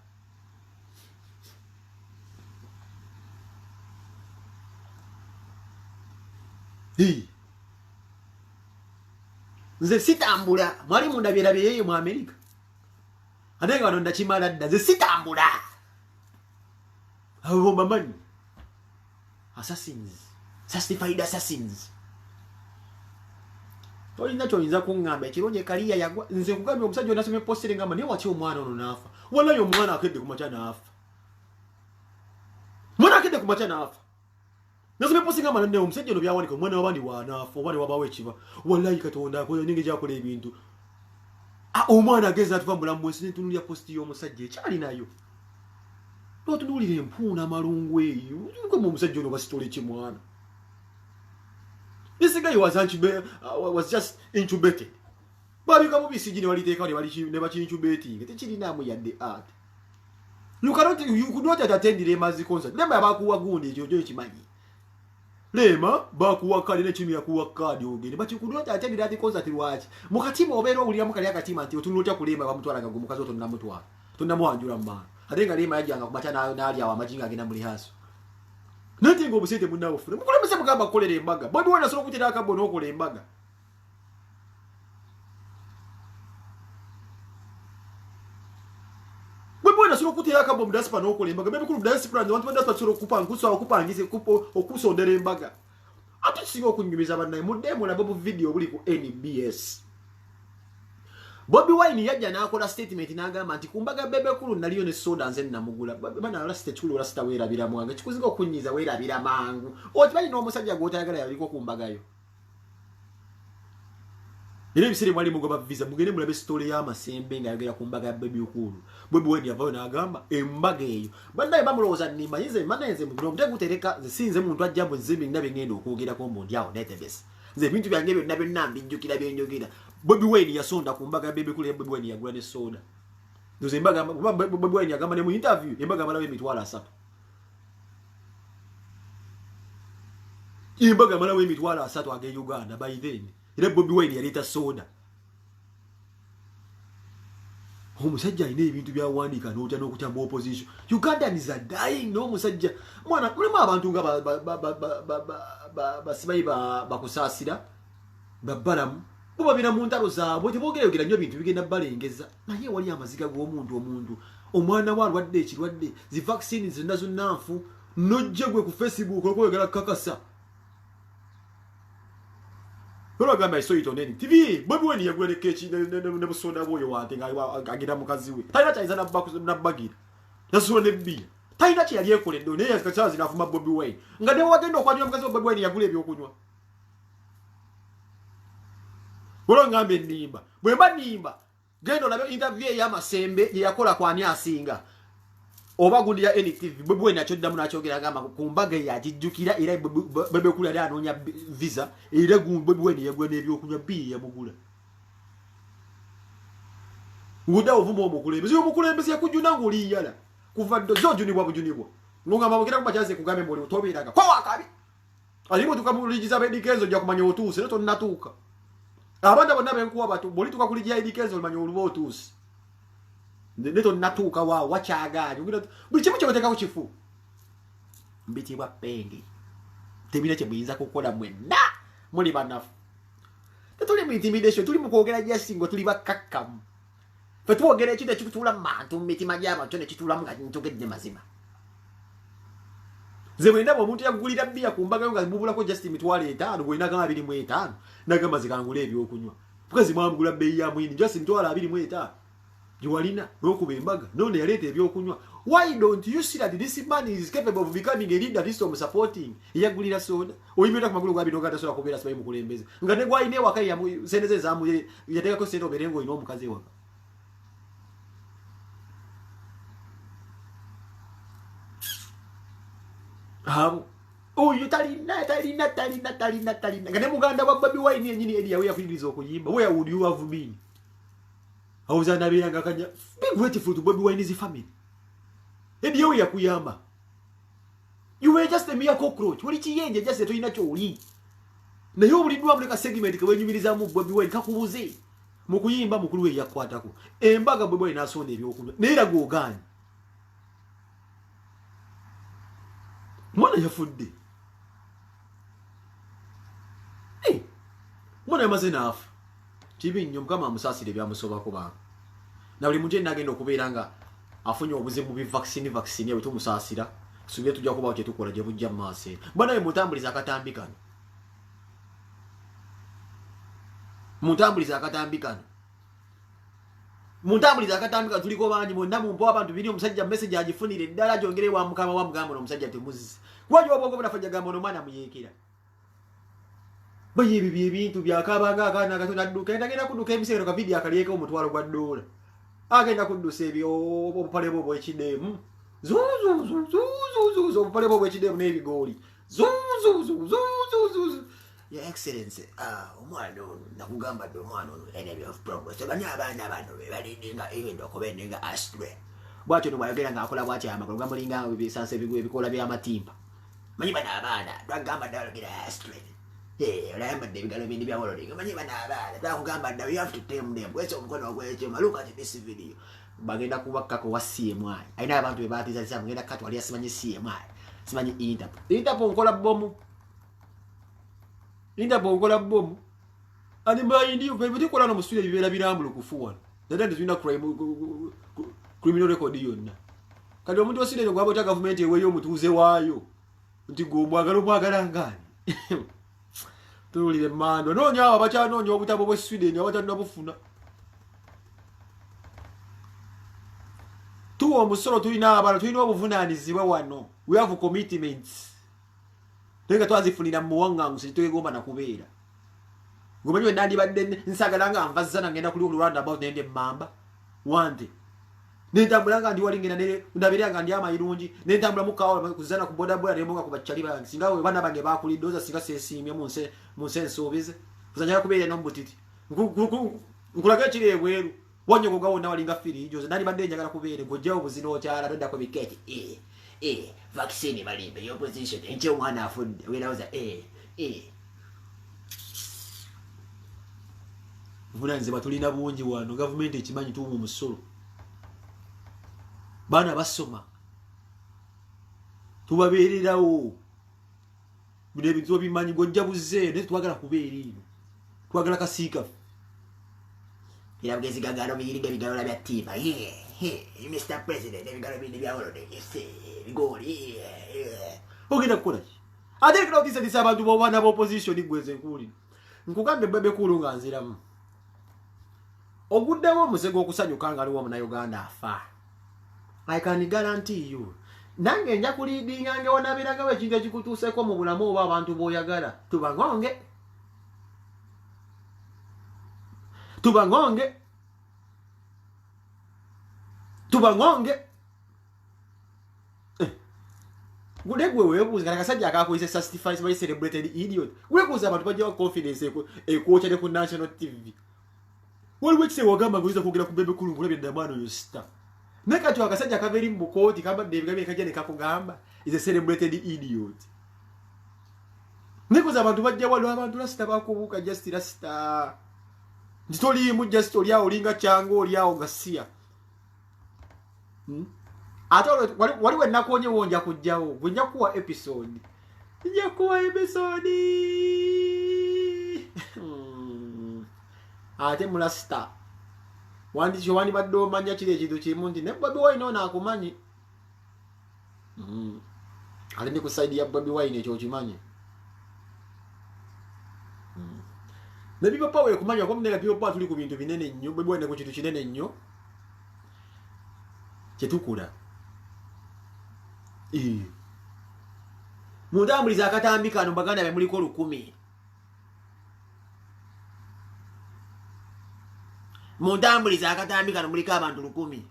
Speaker 1: Nze sitambula mwali mundabira byeye mu America adenga wano ndachimala dda nze sitambula abo mamani assassins certified assassins toyinza choyinza kungamba ekironje kaliya yagwa nze kugambye omusajja onasome postere ngamba niyo wachi omwana ono nafa wala yo mwana akedde kumacha nafa mwana akedde kumacha nafa nasome posi ngamba nne omusajja ono byawanika omwana wabandi wanafa obani wabawe ekiba wallahi katonda akoyo ninge gyakola ebintu omwana ageza atuva mulamu mwensi netunulya posti y'omusajja ekyali nayo notunulira empuuna amalungu eyo nkoma omusajja ono basitole kimwana this guy was just intubated babika mubisi gini waliteeka ne bakintubating tekirinamu yadde art you could not attend the Mazi concert lema bakuwa gundi ekyo ekimanyi lema bakuwa kali ne chimi yakuwa kadi ogene but you could not attend that concert lwaki mukatima obero uli amukali akatima nti otunulya kulema bamutwala gago mukazi oto namutwala tunamwanjula mma atenga lema yajanga kumatana nali awa majinga agenda muri haso nati ngo busete munawo fune mukulemese mugamba kolere embaga bodi wana solo kutira akabono okole embaga solo kutira akabo mudasipa nokole embaga bebe kulu mudasipa ndo wantu mudasipa solo kupangusa okupangise kupo okusondera embaga ati singo okunyumiza banaye mudemo na bobu video buli ku NBS Bobi Wine yajja n'akola statement n'agamba nti kumbaga bebe kulu naliyo ne soda nze namugula bana rasta chulu rasta weerabira mwange kikuzinga okunyiza weerabira mangu oti bali n'omusajja gw'otayagala yaliko kumbagayo era ebisere mwali mugoba visa mugende mulabe story y'amasembe ng'ayogera kumbaga bebe kulu Bobi Wine yavayo n'agamba embaga eyo bannaye bamulowooza nnimba yize manenze mu mutego gutereka sinze muntu ajja mu nzimbi ndabe ngenda okwogerako mbundi awo netebesi nze ebintu byange byonna mbijjukira byenjogera Bobi Wine yasonda kumbaga bebe kule Bobi Wine yagula ne soda ndoze embaga Bobi Wine yagamba ne mu interview embaga malabe emitwalo 3 embaga malabe emitwalo 3 age Uganda by then era Bobi Wine yaleta soda omusajja ine ebintu bya wandika n'otya n'okutamba opposition Ugandans are dying no musajja mwana mulema abantu nga basibayi bakusaasira babbalamu babira mu ntalo zaabwe tebogerera nnyo bintu bigenda balengeza naye wali amaziga g'omuntu omwana wa alwadde ekirwadde zi vaccine zonna zonnanfu nojje gwe ku Facebook okwegala kakasa Kolo gamba isoito neni TV Bobi Wine yagula ne kechi ne busoda boyo wante ngagira mukazi we taina chaiza na bagira yasuwa ne bia taina chi yali ekole ndo ne yazikachazi nafuma Bobi Wine ngade wagenda okwanywa mukazi wa Bobi Wine yagula ebyokunywa Kolo ngambe nimba bwemba nimba gendo nabyo interview ya masembe ye yakola kwani asinga oba gundi ya NTV Bobi Wine achoddamu n'akyogera agamba kumbaga yagijjukira era Bebe Cool yali anoonya visa era Bobi Wine yagula n'ebyokunywa bbi yamugula nguda ovuma omukulembeze yakujjuna ng'oliyala kuva ddo zojunibwa bujunibwa ng'ongamba mugenda kumakyaze kugambe mboli otobeeraga kwa wakabi alimu tukamuligiza b'edikezo ojja kumanya otuuse era tonnatuuka abantu bonna benkuwa batu boli tukakuligira edikezo olimanya oluba otuuse neto natuka wa wachaganyo buli kimu kyoteka ku kifu mbitibwa pendi tebina kye muyinza kukola mwenna muli banafu tetuli mu intimidation tuli mu kwogera jasingo tuli bakakkamu fe twogera ekyo tekitula mantu mu mitima gy'abantu ne kitulamu nga ntogedde mazima ze bwenda omuntu yagulira bbiya ku mbaga nga mubulako just emitwalo 5 gwina kama 25 nagamba zikangula ebyokunywa because mwamugula bbeyi ya mwini just emitwalo 25 Jualina nokuba embaga none yaleta ebyokunywa why don't you see that this man is capable of becoming a leader this of supporting yagulira soda oyimira ku magulu gabi nogata soda kubera sibayi mukulembeze ngane gwaine wakai ya seneze zamu yateka ko sendo berengo ino mukazi waka hawo oyo talina ngane muganda wa Bobi Wine yenyini edi yawe yafirizo okuyimba where would you have been Hauza nabiranga kanya be grateful to Bobi Wine's family. Ediyo yakuyamba. You were just a mere cockroach. Wali kiyenje just to inacho oli. Na yo buli dwa muleka segment ke wenyumiriza mu Bobi Wine kakubuze. Mukuyimba mukulu we yakwatako. Embaga Bobi Wine asonde ebyokunywa. Neera gogani. Mwana yafudde. Mwana yamaze nafu. Tibi nnyo mukama amusaasire byamusobako banga. Na buli muntu nagenda okubeera nga afunye obuzibu mu vaccine ya tumusaasira. Subiye tujja kuba kye tukola gye bujja maaso. Bwana ye mutambuliza akatambikano. Mutambuliza akatambikano tuliko bangi bonna mu mpo abantu biri omusajja message agifunire ddala gyongere wa mukama wa mugamba n'omusajja temuzizi. Wajo obwongo bunafajja gamba n'omwana muyeekera. Baye bibi ebintu byakabanga akana katonda adduka endagenda kudduka emisero ka video akalieka omutwalo gwa $1 agenda kuddusa ebyo obupale bwo ekidemu zuzu obupale bwo ekidemu n'ebigoli zuzu your excellency omwana ono nakugamba dde omwana ono enemy of progress bani abaana bano bebalindinga ebintu okubendinga astre bwatyo nobwayogera ngaakola bwatyo amakulu gamulinga bisansa ebikola by'amatimba manyi bano abaana twagamba ddala ologera astre Remember the bindi bya wololinga manyi bana abala bakugamba you have to tame them kwese omukono ogwekyema look at this video bagenda kubakako wa CMI aina abantu bebatiza sisa mugenda katu ali asimanyi CMI simanyi Interpol nkola bomu ani bayindi bebiti kola no musule bibera birambulo kufuwa dada ndizina criminal record yonna kati omuntu osire gwabo ta government eweyo omutuze waayo nti gwagala ngani Tulire mando no nyawa bacha no nyo butabo bwe Sweden abatanna bufuna omusolo tulina abantu tulina obuvunaanyizibwa wano. We have commitments. Tenga twazifunira mu muwanganguzi tetwegomba na kubeera. Ngomanyi nandibadde nsagala nga nvazana ngenda kuli round about nende mamba. Wante. Nentambula nga ndi walingena ne ndabira nga ndi amayirungi nentambula mukawa kuzana ku boda boda nemonga kubachali bangi singa we bana bange bakulidoza singa sesimye mu sense obize kuzanya kubeera no mbutiti nkulaga kiri ebweru wonyo goga wona walinga firi joze nani bande njagala kubeere gojja obuzino kyala dodda ko biketi vaccine balimbe yo position enche omwana afudde we nawoza vulanze batulina bungi wano government ekimanyi tumu musolo bana basoma tubabeererawo bide bintu bimanyi gojja buze ne twagala kubeera ino twagala kasiika era bugezi gagalo biyiringa bigalo bya tiba Mr. President bigalo bindi bya holiday bigoli ogenda kukola ki ate kino kisa abantu bo bana bo opposition igweze nkuli nkugambe bebe kulu nga nziramu oguddewo omusego okusanyuka nga aliwo muna Uganda afa. I can guarantee you. Nange nja kulidinga nge wanabiraga we kintu ekikutuuseko mu bulamu oba abantu b'oyagala. Tubangonge. Gudegwe webuuza kana kasajja akakoyise certified by celebrated idiot. Webuuza abantu bajja confidence ekwokyere ku national TV. Waliwo ekise wagamba ngoyiza kwogera ku bebe kulu ngulabye damano yo star. Nekati wakasajja kaveri mbukoti kamba debigabe kajja kakugamba is a celebrated idiot. Nikuza abantu bajja wali abantu rasta bakubuka just rasta. Nditoli mu just oli awo linga chango oli awo gasia. Atolo waliwe nakonye wonja kujjawo gwenja kuwa episode. Nja kuwa episode. Ate mulasta. Wandi chowani baddo manja kile kitu kimundi ne Bobi Wine ona akumanyi. Ali ndi kusaidia Bobi Wine ekyo kimanyi. Ne bibo pawe kumanya ko mnega bibo pa tuli ku bintu binene nnyo Bobi Wine ku kitu kinene nnyo. Kitukula. Mudambuliza akatambika no baganda be muliko 10. Mudambuliza akatambika no mulika abantu 10.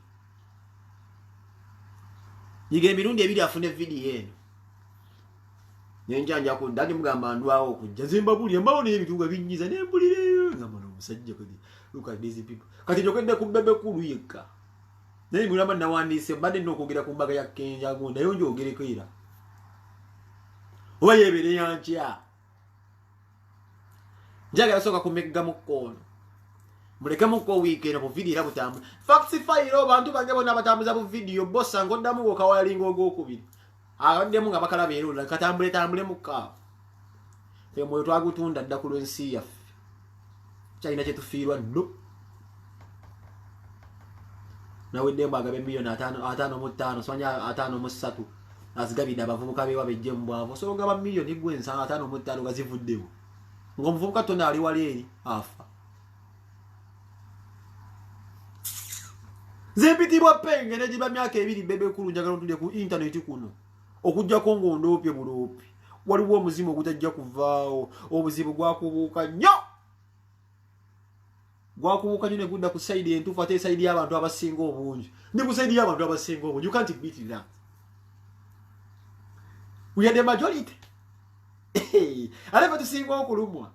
Speaker 1: Yige mirundi ebiri afune video eno. Nenjanja ku ndani mugamba ndwawo kujja Zimbabwe mbao ne ebituga binyiza ne mbulire ngamba no musajja kodi. Look at these people. Kati njokende ku bebe kulu yeka. Naye mulamba nawandise bade nokugera ku mbaga ya Kenya gonda yonjo ogereko ira. Oye bere yanchya. Njaga soka kumega mukono. Muleke muko weekend mu video era butamu. Factify ro bantu bange bona batambuza bu video bossa ngodamu go kawalingo ogokubiri. Abadde nga bakala beerula katambule muka. Fe moyo twagutunda dda ku lwensi yaffe. China chetufiirwa ndo. Nawe demba agabe milioni 5 swanya 5 azigabida abavubuka bewa bejje mbwavo so ngaba milioni gwensa 5 gazivuddewo ng'omuvubuka tona ali wali eri afa zempitibwa penge ne jiba myaka 2 bebe kulu njagala ntulye ku internet kuno okujja ko ngondopye bulopi waliwo omuzimu ogutajja kuvaawo obuzibu gwakubuuka nnyo gwakubuuka nnyo ne gudda ku side entuufu ate side y'abantu abasinga obungi ne ku side y'abantu abasinga obungi you can't beat that. We are the majority. Aleva tusinga okulumwa.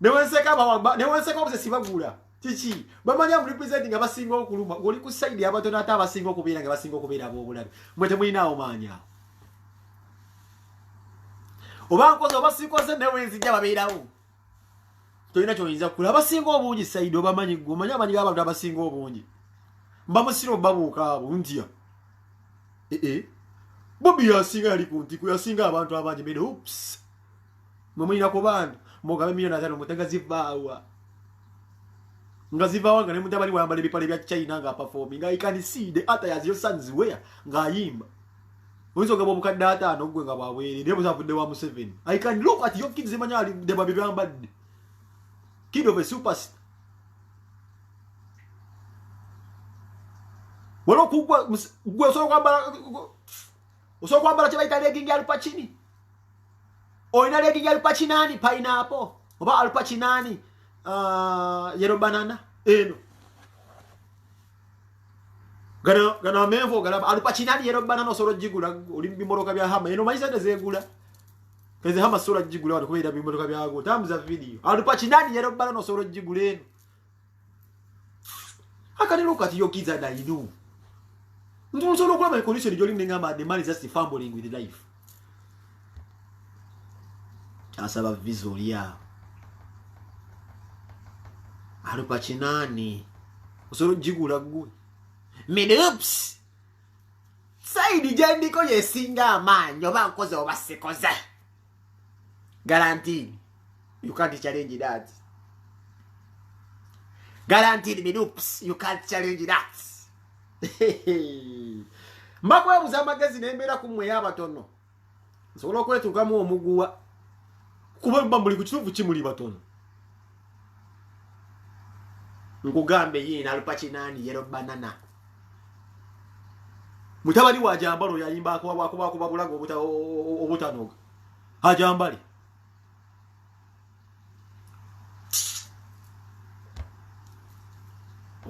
Speaker 1: Newenseka obusesibagula. Chichi. Bamanya mu representing abasinga okulumwa. Oli ku side y'abantu nata abasinga okubeera nga basinga okubeera ab'obulabe. Mwete mulinawo maanya. Oba nkoze obasikoze newenzijja babeerawo. Tolina kyoyinza kula abasinga obungi side obamanyi gwe omanyi amanyi g'abantu abasinga obungi. Mbamusiro babuuka abo ntya. Bobi yasinga ali kuntiku yasinga abantu abangi bene oops mumina ko bantu mogabe milioni 5 mutenga zivawa ngazivawa ngane mutabali wambale bipale bya China nga performing I can see the other as your sons where ngayimba Ozo gabo mukadde 5 gwe nga bwawere ne buzavudde wa mu 7 I can look at your kids manyali de baby bambadde kid of a superstar Bolo kugwa gwe osobola kwambala kye bayita legging ya Alpacini. Oyina legging ya Alpacinani pineapple oba Alpacinani yellow banana eno. Gana menvo gana Alpacinani yellow banana osobola jigula oli bimoroka bya hama eno mayisa ndezegula. Keze hama sola jigula wano kubera bimoroka byago tamuza video. Alpacinani yellow banana osobola jigula eno. Akanelo kati yo kids that I do. Nto solo kwa my condition jolling ngamba the man is just fumbling with life. Asaba visoria. Alpacinani. Osoro jigula gwe. Medups. Saidi jendi ko yesinga amanyo bankoze obasekoze. Guaranteed. You can't challenge that. Guaranteed medups. You can't challenge that. Mbako ya buza magazine embera kumwe y'abatono. Nsobola okwetuukamu omuguwa. Kuba mbambuli ku kituufu kimuli batono. Nkugambe yina Alpacinani yellow banana. Mutabali wa Jambalo yayimba akuba bulago obutanoga. Ajambali.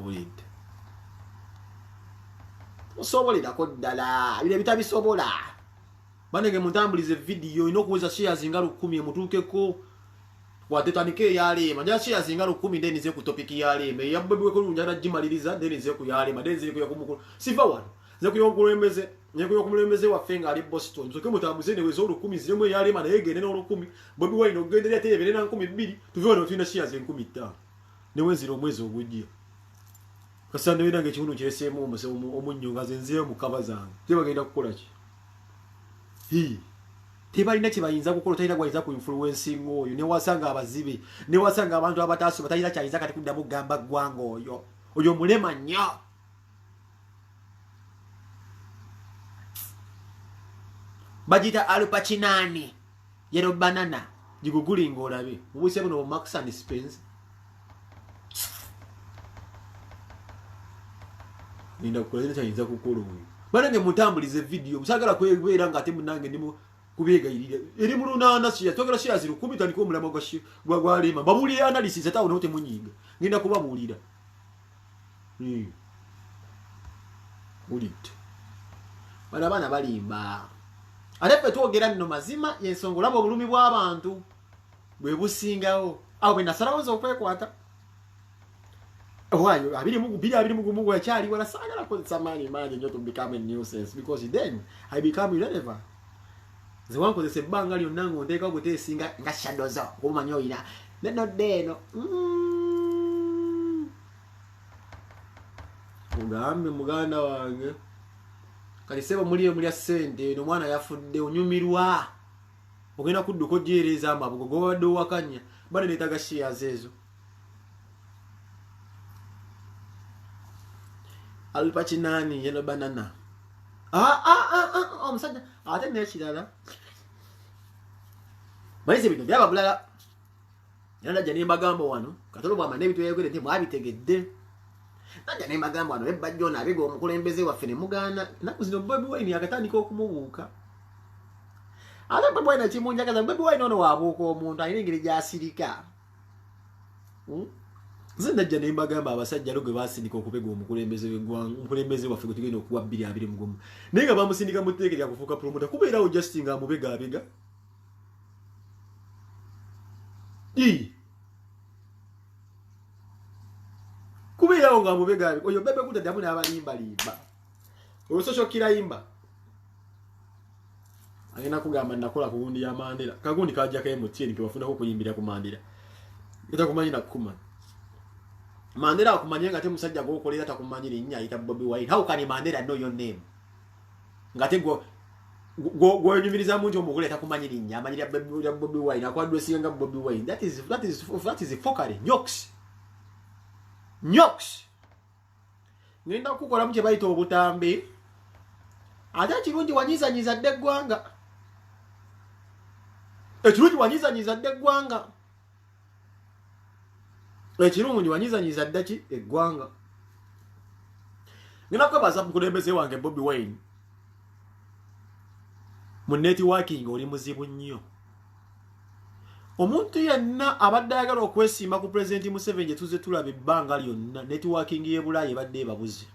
Speaker 1: Oid. Osobolera ko ddala bile bitabisobola banenge mutambulize video inokuweza shares ngalo 10 mutukeko watetanike yale manja shares ngalo 10 ndeni ze ku topic yale me yabebwe ko njana jimaliriza ndeni ze ku yale madeni ze ku yakumukuru sifa wana ze ku yokulembeze nyeko yokumulembeze wa fenga ali Boston so ke mutambulize ne wezo 10 zimwe yale mana yegene no 10 bobi wine ogenderia tebe na 12 tuviona tuna shares 15 ne wenziro mwezi ogujia kasande widange chihuno chiresemo omunyonga zenze mu kabazanga tebagenda kukola ki tebali na kibayinza kukola tayina gwaiza ku influencing oyo ne wasanga abazibe ne wasanga abantu abataso batayina kyaiza kati kuddamu gamba gwango oyo mulema nnyo bajita Alpacinani yellow banana jigugulinga olabe mubuse buno Max and Spence. Ninda kukolera cyayinza kukolo uyu banange mutambulize video musagala kwegwera ngate munange ndimo kubega irire eri mu runana siya tokera siya ziru kubita niko mulama gwalima babuli analysis ata unote munyinga nginda kuba mulira ulite bana balimba alepe twogera nno mazima yensongola bo bulumi bw'abantu bwe busingawo aho benasarawo okwekwata Why? I really mugu achari wala sagala ko samani imagine nyoto become a nuisance because then I become irrelevant. The one ko se banga lyo nango ndeka ko te singa nga shadows ko manyo ina. Neno deno. Ugambe muganda wange. Kaliseba muri asende no mwana yafudde onyumirwa. Ogenda kudduko jereza amabugo godo wakanya. Bane netaga shares ezo. Alpacinani yellow banana. Omusajja ate nekirala. Bayise bino byaba bulala. Nanda jani magambo wano. Katolo bwa mane bitu yegere nti mwabitegedde. Nanda ne magambo wano ebba jona abigo omukulembeze waffe ne mugana. Nakuzino Bobi Wine yakatandika okumubuuka. Ate Bobi Wine kimunjagaza Bobi Wine ono wabuuka omuntu ayina engeri gy'asirika. Zenda jane mbagamba abasajja loge basindika okubega omukulembeze waffe gutugenda okuwa 2 mugumu nenga bamusindika muteekera kufuuka promoter kubeerawo Justin nga amubega abega kubeerawo nga amubega abega oyo bebe kutaddamu n'abalimba oyo social kirayimba agenda kugamba nakola ku gundi ya Mandela kagundi kajja ka MTN kebafunako okuyimbira ku Mandela etakumanyi nakukuma Mandela akumanyanga ate musajja go kolera takumanyira nnya ayita Bobi Wine. How can Mandela know your name? Ngate go nyumiriza munjo omugule takumanyira nnya amanyira Bobi Wine akwadwe singa Bobi Wine. That is fokare. Nyoks. Ngenda kukola mche bayita obutambi. Ate kirungi wanyiza ddegwanga. Ekirungi wanyiza ddegwanga. Ekirungi wanyiza ddaki eggwanga. Ngina kwebaza mukulembeze wange Bobi Wine. Mu networking oli muzibu nnyo. Omuntu yenna abadde ayagala okwesimba ku President Museveni tuze tulaba ebbanga lyonna networking ye Bulaaya ebadde ebabuze.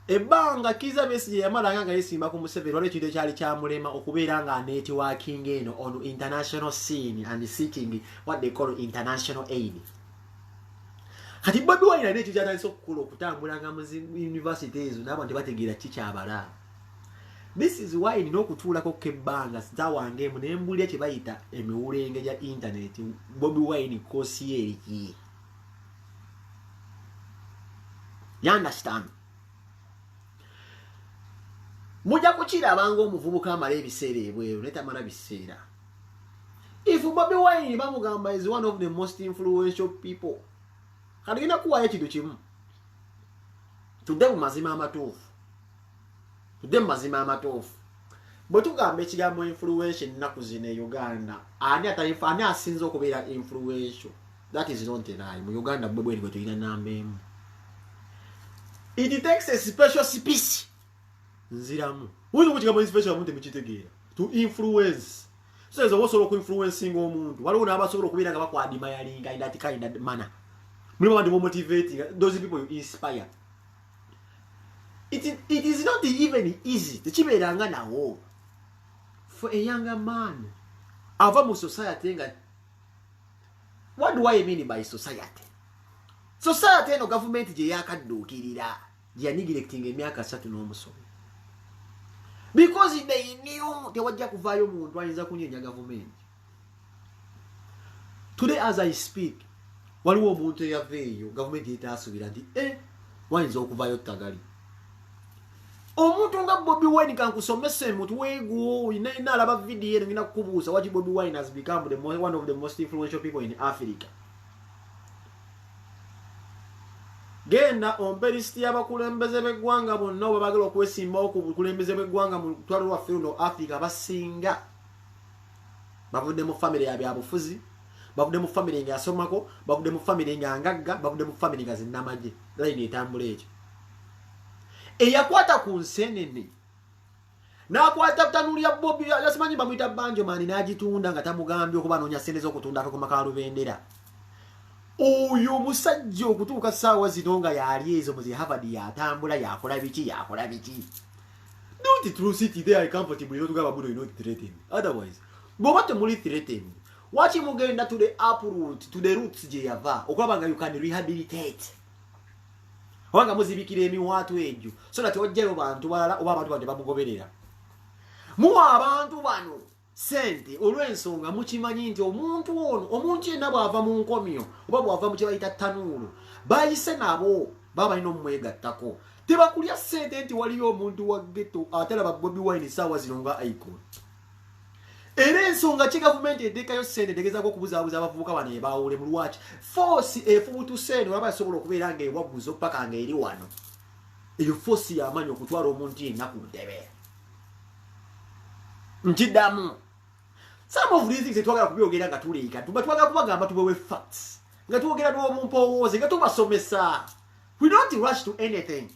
Speaker 1: Ebbanga Kizza Besigye yamalanga nga yesimba ku Museveni waliwo ekintu ekyali kyamulema okubeera nga networking eno on international scene and seeking what they call international aid. Kati Bobi Wine alina ekintu kyatandise okukola okutambulanga mu university ezo n'abantu bategeera kikyabala. This is why nina okutuulako kebbanga sitawange emu ne mbulira kye bayita emiwulenge gya internet Bobi Wine koosi ye eriki. You understand? Mujja kukirabanga omuvubuka amala ebiseera ebweru netamala biseera. If Bobi Wine bamugamba is one of the most influential people, kati genda kuwaayo ekintu kimu. Tudde mu mazima amatuufu. Tudde mu mazima amatuufu. Bwe tugamba ekigambo influential ennaku zino e Uganda, ani asinze okubeera influential? That is not a lie. Mu Uganda bwe bwe tulina namba emu. It takes a special species. Nziramu. Wino kukigambo inspiration omuntu mukitegeera. To influence. So ezo wosobola ku influencing omuntu. Waliwo n'abasobola okubeera nga bakwadima yalinga in that kind of manner. Mulimu abantu motivating. Those people you inspire. It is not even easy. Tekibeeranga nawo. For a younger man. Ava mu society nga. What do I mean by society? Society no government gye yakadduukirira. Gye neglecting emyaka 3 n'omusomo. Because they knew tewajja kuvaayo muntu ayinza kunyenya government. Today as I speak, waliwo omuntu eyaveeyo government etaasubira nti wayinza okuvaayo tagali. Omuntu nga Bobi Wine kankusomese mutu weegwo inaalaba video eno ngina kukubuuza waki Bobi Wine has become one of the most influential people in Africa. Genda omperisti y'abakulembeze b'eggwanga bonna oba bagala okwesimbawo ku bukulembeze bw'eggwanga mu lutwalo lwaffe luno Africa basinga bavudde mu famire ya byabufuzi, bavudde mu famire nga yasomako, bavudde mu famire nga ngagga, bavudde mu famire nga zinnamagye. Layini etambula ekyo. Eyakwata ku nsenene n'akwata ttanuulu ya Bobi yasimanyi bamuyita Banjo Mani n'agitunda nga tamugambye okuba anoonya ssente z'okutunda akakoma ka Lubendera. Oyo musajja okutuuka ssaawa zino nga yali ezo mu zi Harvard yatambula yakola biki. Don't through city they are comfortable not to go about not threatened. Otherwise, bw'oba temuli threatened, waki mugenda to the uproot, to the roots gye yava okulaba nga you can rehabilitate. Wanga muzibikira emiwaatu egyo so that wajjayo bantu balala oba abantu bano bamugoberera. Muwa abantu bano sente olw'ensonga mukimanyi nti omuntu ono omuntu yenna bw'ava mu nkomyo oba bw'ava mu kye bayita ttanuulu bayise nabo baba balina omumwegattako. Tebakulya sente nti waliyo omuntu wa ghetto ate laba Bobi Wine ssaawa zino nga icon. Era ensonga ki gavumenti eteekayo sente tegezaako okubuzaabuza abavubuka bano ebaawule mu lwaki force efubutusa eno olaba esobola okubeera nga ewabuzo paka nga eri wano. Eyo force y'amaanyi okutwala omuntu yenna ku ntebe. Nkiddamu. Some of these things twagala kubyogera nga tuleeka twagala kubagamba tubewe facts nga twogera n'omumpowooze nga tubasomesa. We don't rush to anything.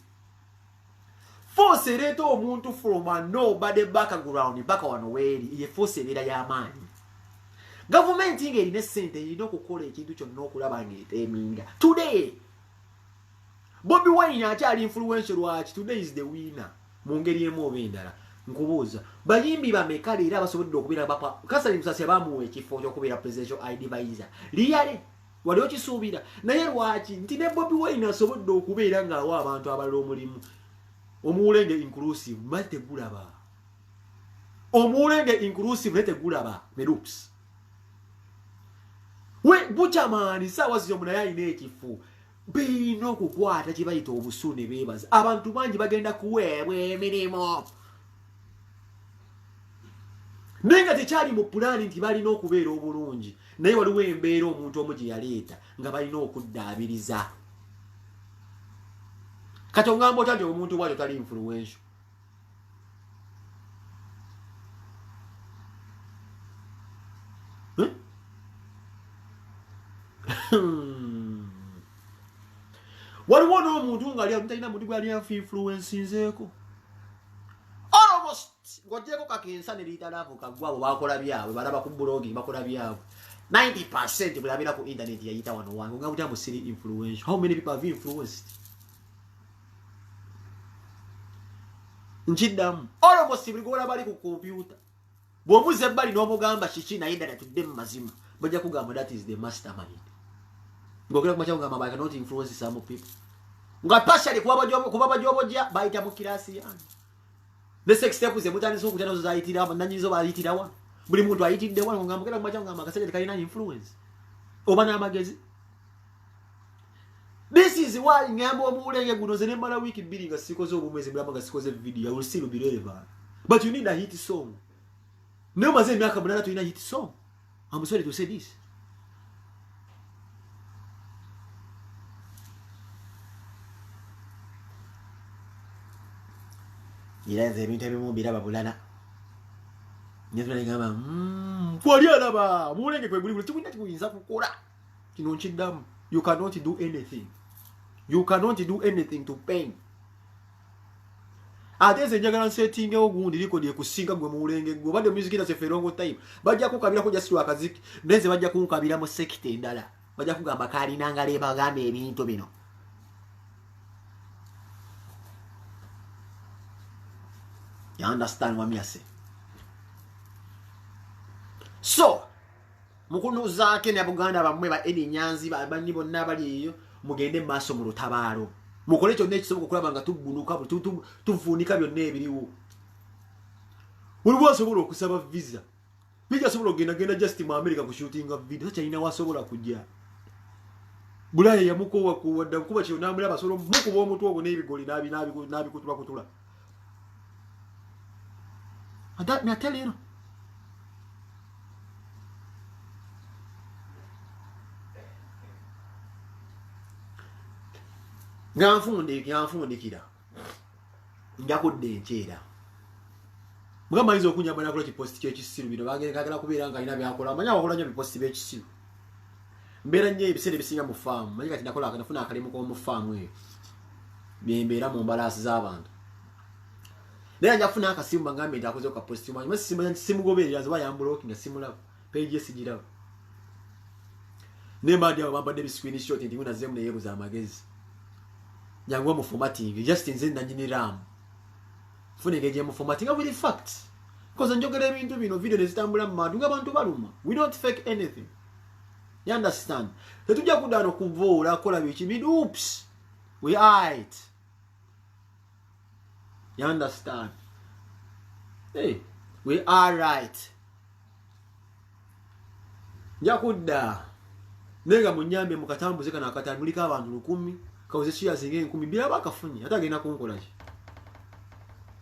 Speaker 1: Force ereeta omuntu from a nobody background baka wano weeri ye force ebeera y'amaanyi. Gavumenti ng'erina essente erina okukola ekintu kyonna okulaba ng'eteeminga. Today Bobi Wine akyali influential lwaki today is the winner mu ngeri emu oba endala. Nkubuuza bayimbi bameka leero abasobodde okubeera bapa Kasali Musasi bamuwa ekifo ky'okubeera presidential advisor liyale wali okisuubira naye lwaki nti ne Bobi Wine asobodde okubeera ng'awa abantu abalala omulimu. Omuwulenge inclusive mate gulaba. Omuwulenge inclusive nete gulaba merups. We buchamani sawa zyo munaye alina ekifo. Bino okukwata kye bayita obusune beebaza. Abantu bangi bagenda kuweebwa emirimu. Nenga tekyali mu pulaani nti balina okubeera obulungi. Naye waliwo embeera omuntu omu gye yaleeta nga balina okuddaabiriza. Kati ongamba otya nti omuntu bw'atyo tali influential. waliwo n'omuntu nga ali amutalina muntu gwali afu influence nzeeko almost ng'ogyeko kakensa ne liitalaavo kaggwabo bakola byabwe balaba ku blogging bakola byabwe 90% bulabira ku internet yayita wano wange nga butamu siri influential. How many people have you influenced? Nchiddamu almost buli gwola bali ku computer bw'omuze ebbali n'omugamba kiki naye ddala tudde mu mazima bajja kugamba that is the mastermind. Ng'ogera ku makyako ngamba I cannot influence some people nga partially kuba bajobojja bayita mu kirasi yange ne sex step ze mutandise okutya nazo zayitira nanyinzo bayitira wano buli muntu ayitidde wano ngamba ngera ku makyako ngamba akasajja tekalina influence oba n'amagezi. This is why ngamba omulenge guno ze nemala wiki 2 nga sikoze obumwezi mulamba nga sikoze video I will still be relevant. But you need a hit song. No maze myaka munana tulina hit song. I'm sorry to say this. Ilanze ebintu ebimu biraba bulana. Nyezula ngamba kwali alaba mulenge kwe buli kikuyina kikuyinza kukola. Kino nkiddamu. You cannot do anything. You cannot do anything to pain. Ateze njagala setting ogundi liko die kusinga gwe mulenge gwe bade music ina seferongo time. Bajja kukabira ko just wakaziki. Ndeze bajja kunkabira mu sekte ndala. Bajja kugamba kali nangale bagambe ebintu bino. You understand what me say? So, mukunu zake ne Buganda bamwe ba edi nyanzi banyi bonna bali eyo mugende maso mu lutabaalo mukole kyonna ekisoboka okulaba nga tugunuka tuvuunika byonna ebiriwo. Buli wasobola okusaba visa bija sobola genda just mu America ku shooting video kyalina wasobola kujja Bulaya yamukowa kuwadda kuba kyo namula basolo mukuba omuntu ogwo n'ebigoli nabi kutula. And that me I tell you. Nganfundikira njakudde enkyera mugamba izo okunyamba nakola kiposti ky'ekisiru bino bagenda kubeera nga alina byakola manya wakola nnyo biposti by'ekisiru mbeera nnyo ebiseera ebisinga mu faamu manyi kati nafuna akalimu k'omu faamu eyo byembeera mu mbalaasi z'abantu naye njafuna akasimu bagambe nti akoze okaposti manyi simugoberera nze bayambulooki nga simulaba page esigiraba nembandi abo bambadde biscreenshot nti ngunazeemu neyeebuza amagezi Jango mu formatting just nze nanyini ram fune ngeje mu formatting with the facts because njogera ebintu bino video nezitambula mu bantu ngabantu baluma we don't fake anything. You understand? Tetujja kudano kuvoola kola biki oops we are it. You understand? Hey, we are right. Njakudda nenga munyambe mukatambuze kana akatambulika abantu 10 kauze chia zinge 10 bila bakafunye hata gena kunkola ki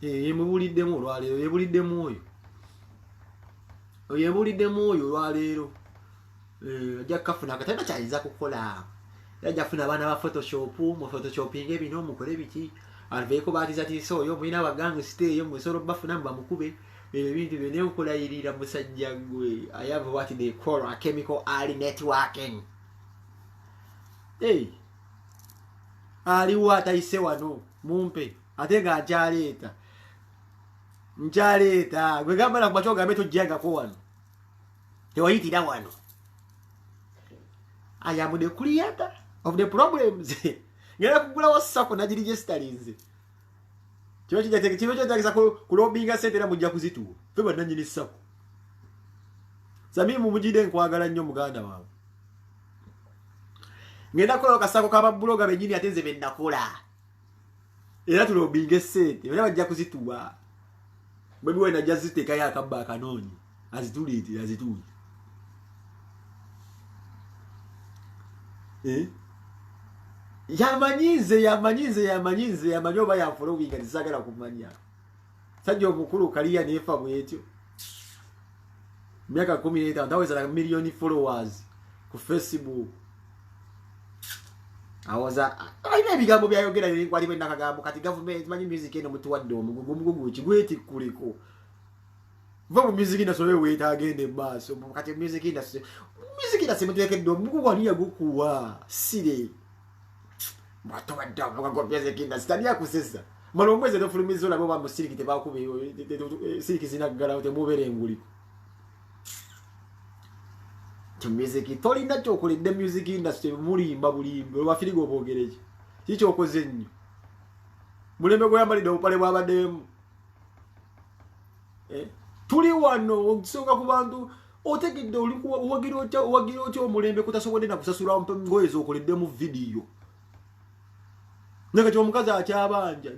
Speaker 1: yemubuliddemu olwaleero yebuliddemu oyo olwaleero ajja kafuna akatana kyayinza kukola yajja kufuna abaana ba photoshop mu photoshoping ebino mukole biki alveeko baatiza tiso oyo mwina abagangu siteeyo mwesobola bafuna mubamukube ebintu byo neekulayirira musajja gwe I have what they call a chemical early networking. Hey, aliwo atayise wano mumpe ate nga nkyaleeta gwe gamba na kumacho gambe tojjangako wano tewayitira wano. I am the creator of the problems. Ngera kugula wasako na digestalinze kiba kyatagisa kulobinga sente na mujja kuzituwa feba nanyini sako sami mumujide nkwagala nnyo muganda wawe ngenda kola kasako kaba bloga benyini atenze bennakola era tulobinga sente bana bajja kuzituwa bwebi wena jaziteka yakabba kanoni azituli yamanyize yamanyoba ya following alisagala kumanya sajjo omukulu kaliya nefa bwetyo miaka 15 ndaweza na milioni followers ku Facebook awaza aina bigambo byayogera biri kwali benda kagambo kati government manyi music eno mutu wadde omugugu kigweti kuliko vamu music ina sowe weta agende baso kati music ina semutu yake ndo mugugu wali yagukuwa sire Batobadda bakagopya zekinda sitania kusesa. Malomweze no fulumizo labo ba musiriki tebakube siriki zinagala temubere nguli. Music tolina kyokoledde music industry mulimba bulimba wafirigo bogereje kicho okoze nnyo mulembe goyambalide opale bwabademu tuli wano okusoka ku bantu otegedde olikuwa uwagiro otyo omulembe kutasobodde na kusasula ngoye zokoledde mu video nakati omukazi akyabanja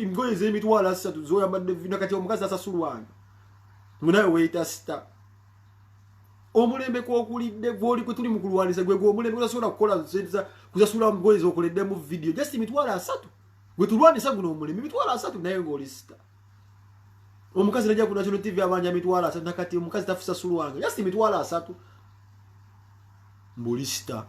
Speaker 1: ngoye z'emitwalo 3 zoyambadde nakati omukazi asasulwanga munayo weita star omulembe kwokulidde gwoli kutuli mu kulwanisa gwe omulembe utasobola kukola kusasula ngoye zokoledde mu video just emitwalo 3 gwe tulwanisa guno omulembe emitwalo 3 naye ng'oli star omukazi najja ku National TV abanja emitwalo 3 nakati omukazi tafusasulwanga just emitwalo 3 mbuli star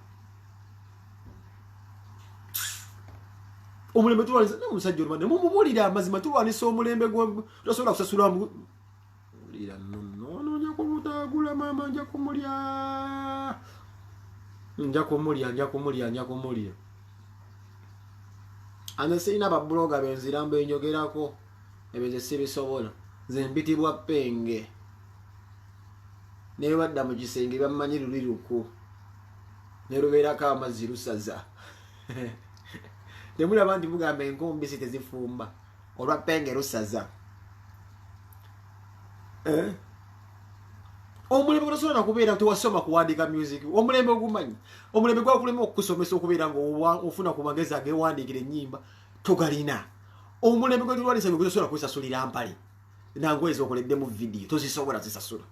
Speaker 1: omulembe tulwanisa n'omusajja olumande mumubulira amazima tulwanisa omulembe gwe utasobola kusasula mulira no nja kumutagula mama nja kumulya anasina ba blogger benzirambo enyogerako ebeze sibisobola nze mbitibwa Penge ne badda mu kisenge bammanyi luliruko ne lubeerako amazzi lusaza temuli abantu mugamba enkombi zitezifumba olwa Penge lusaza omulembe gwosobola kubeera tewasoma kuwandika music omulembe ogumanyi omulembe gwakulema okusomesa okubeera nga ofuna ku magezi agewandikira ennyimba togalina omulembe gwetulwanisa gwe tosobola kwesasulira mpale nangoye zokoledde mu video tozisobola zisasula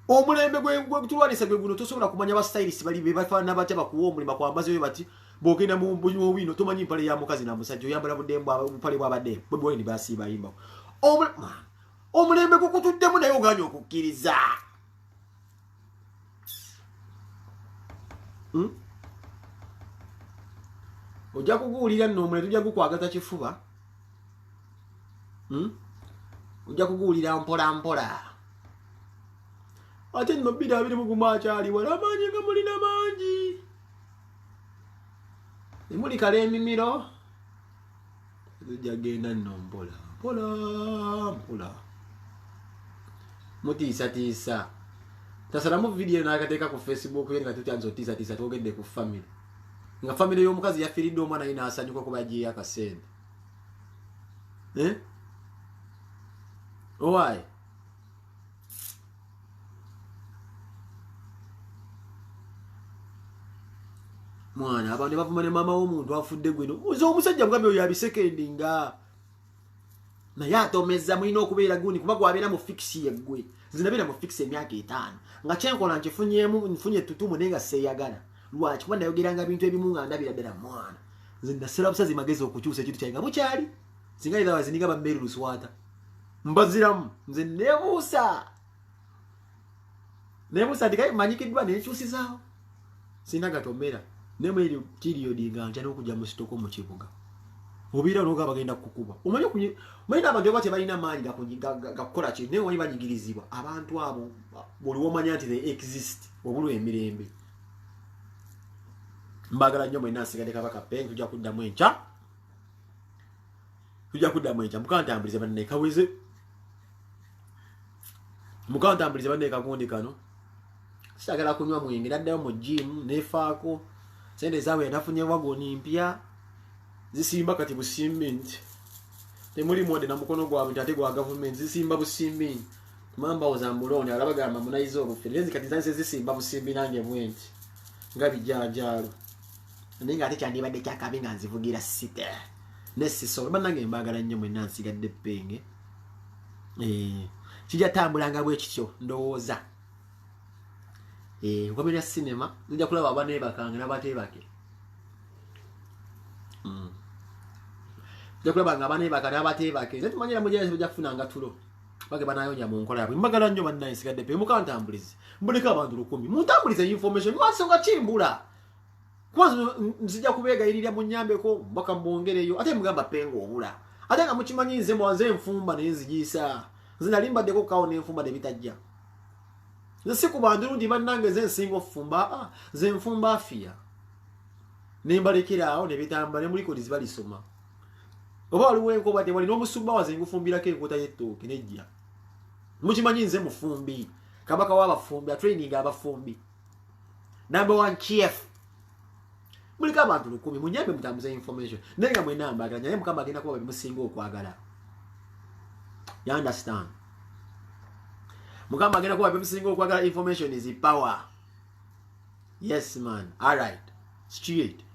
Speaker 1: omulembe gwetulwanisa gwe guno tosobola kumanya abastylist bali bebafaana batya bakuwa omulembe kwambaze we bati bogenda mu wino tomanyi mpale ya mukazi na musajja oyambala buddembu abupale bwabadde bwebweni basiiba yimba omulembe gukutuddemu naye oganya okukkiriza ojja kuguwulira nno omulembe tujja gukwagaza kifuba ojja kuguwulira mpola mpola ate nno 2025 akyali wala amaanyi nga mulina mangi nemuli kala emimiro ojja genda nno mpola mpola mutiisatiisa tasalamu video n'akateeka ku Facebook ye nga tutyanza otiisatiisa twogedde ku family nga family y'omukazi yafiiridde omwana ye n'asanyuka kuba agiye akasente owaayi mwana abantu ne bavuma ne maama w'omuntu afudde gweno oza omusajja mugambe oyo abisekendi nga naye atomeza mulina okubeera gundi kuba gwabeera mu fiksi yeggwe zinabeera mu fiksi emyaka 5 nga kyenkola nfunye ettutumu naye nga seeyagala lwaki kuba nayogeranga bintu ebimu nga ndabira ddala mwana nze nasera busazi magezi okukyusa ekintu kyange nga bukyali singa ira bazininga bambeeri luswata mbaziramu nze nebuusa ndikaye manyikiddwa nenkyusizaawo sina gatomera nemweri kiriyodi nga ntya n'okujja mu sitoko mu kibuga obiira n'oga bagenda kukuba omanyi n'abantu aba tebalina maanyi gakukola ki naye omanyi banyigirizibwa abantu abo buli womanya nti they exist obulwa emirembe mbagala nnyo mwenna nsigadde Kabaka Penge tujja kuddamu enkya mukantamburize banne kaweze mukantamburize banne kagundi kano sitagala kunywa mwenge naddayo mu gym nefaako sente zaawe yanafunye wagoni mpya zisimba kati busimbi nti temuli mwode na mukono gwabwe nti ate gwa government zisimba busimbi nti mamba ozambuloni alabagamba munayiza obufe lezi kati zanse zisimba busimbi nange mwenti nga bijjanjalo naye nga ate kyandibadde kyakabi nga nzivugira site nesisobola bannange mbagala nnyo mwenna nsigadde Penge kijja tambulanga bwe kityo ndowooza nkomera sinema nja kulaba abaneebakanga n'abateebake nja kulaba nga abaneebaka n'abateebake nze tumanyira mujeesi bajja kufunanga tulo bage banayonya mu nkola yabwe mbagala nnyo bannaye nsigadde Penge mukantambulize mbuleka abantu 10 muntambulize information mwansonga kimbula kwanza nzija kubeegayirira munnyambeko mpaka mwongereyo ate mugamba Penge obula ate nga mukimanyi nze mwanze enfumba naye nzigiisa nze nalimbaddeko kawo n'enfumba nebitajja nze si ku bantu lundi bannange ze nsinga okufumba ze nfumba afiya nembalekera awo ne bitamba ne muliko dizibalisoma oba waliwo enkoba te wali n'omusumba waze ngufumbirako enkota y'ettooke nejja mukimanyi nze mufumbi kabaka w'abafumbi atraining abafumbi number 1 chief muliko abantu 100 munyambe mutambuze information naye nga mwena mbagala naye mukama agenda kuba bimusinga okwagala. You understand? Mukama agenda kuba bimusinga okwagala. Information is power. Yes man. All right. Straight.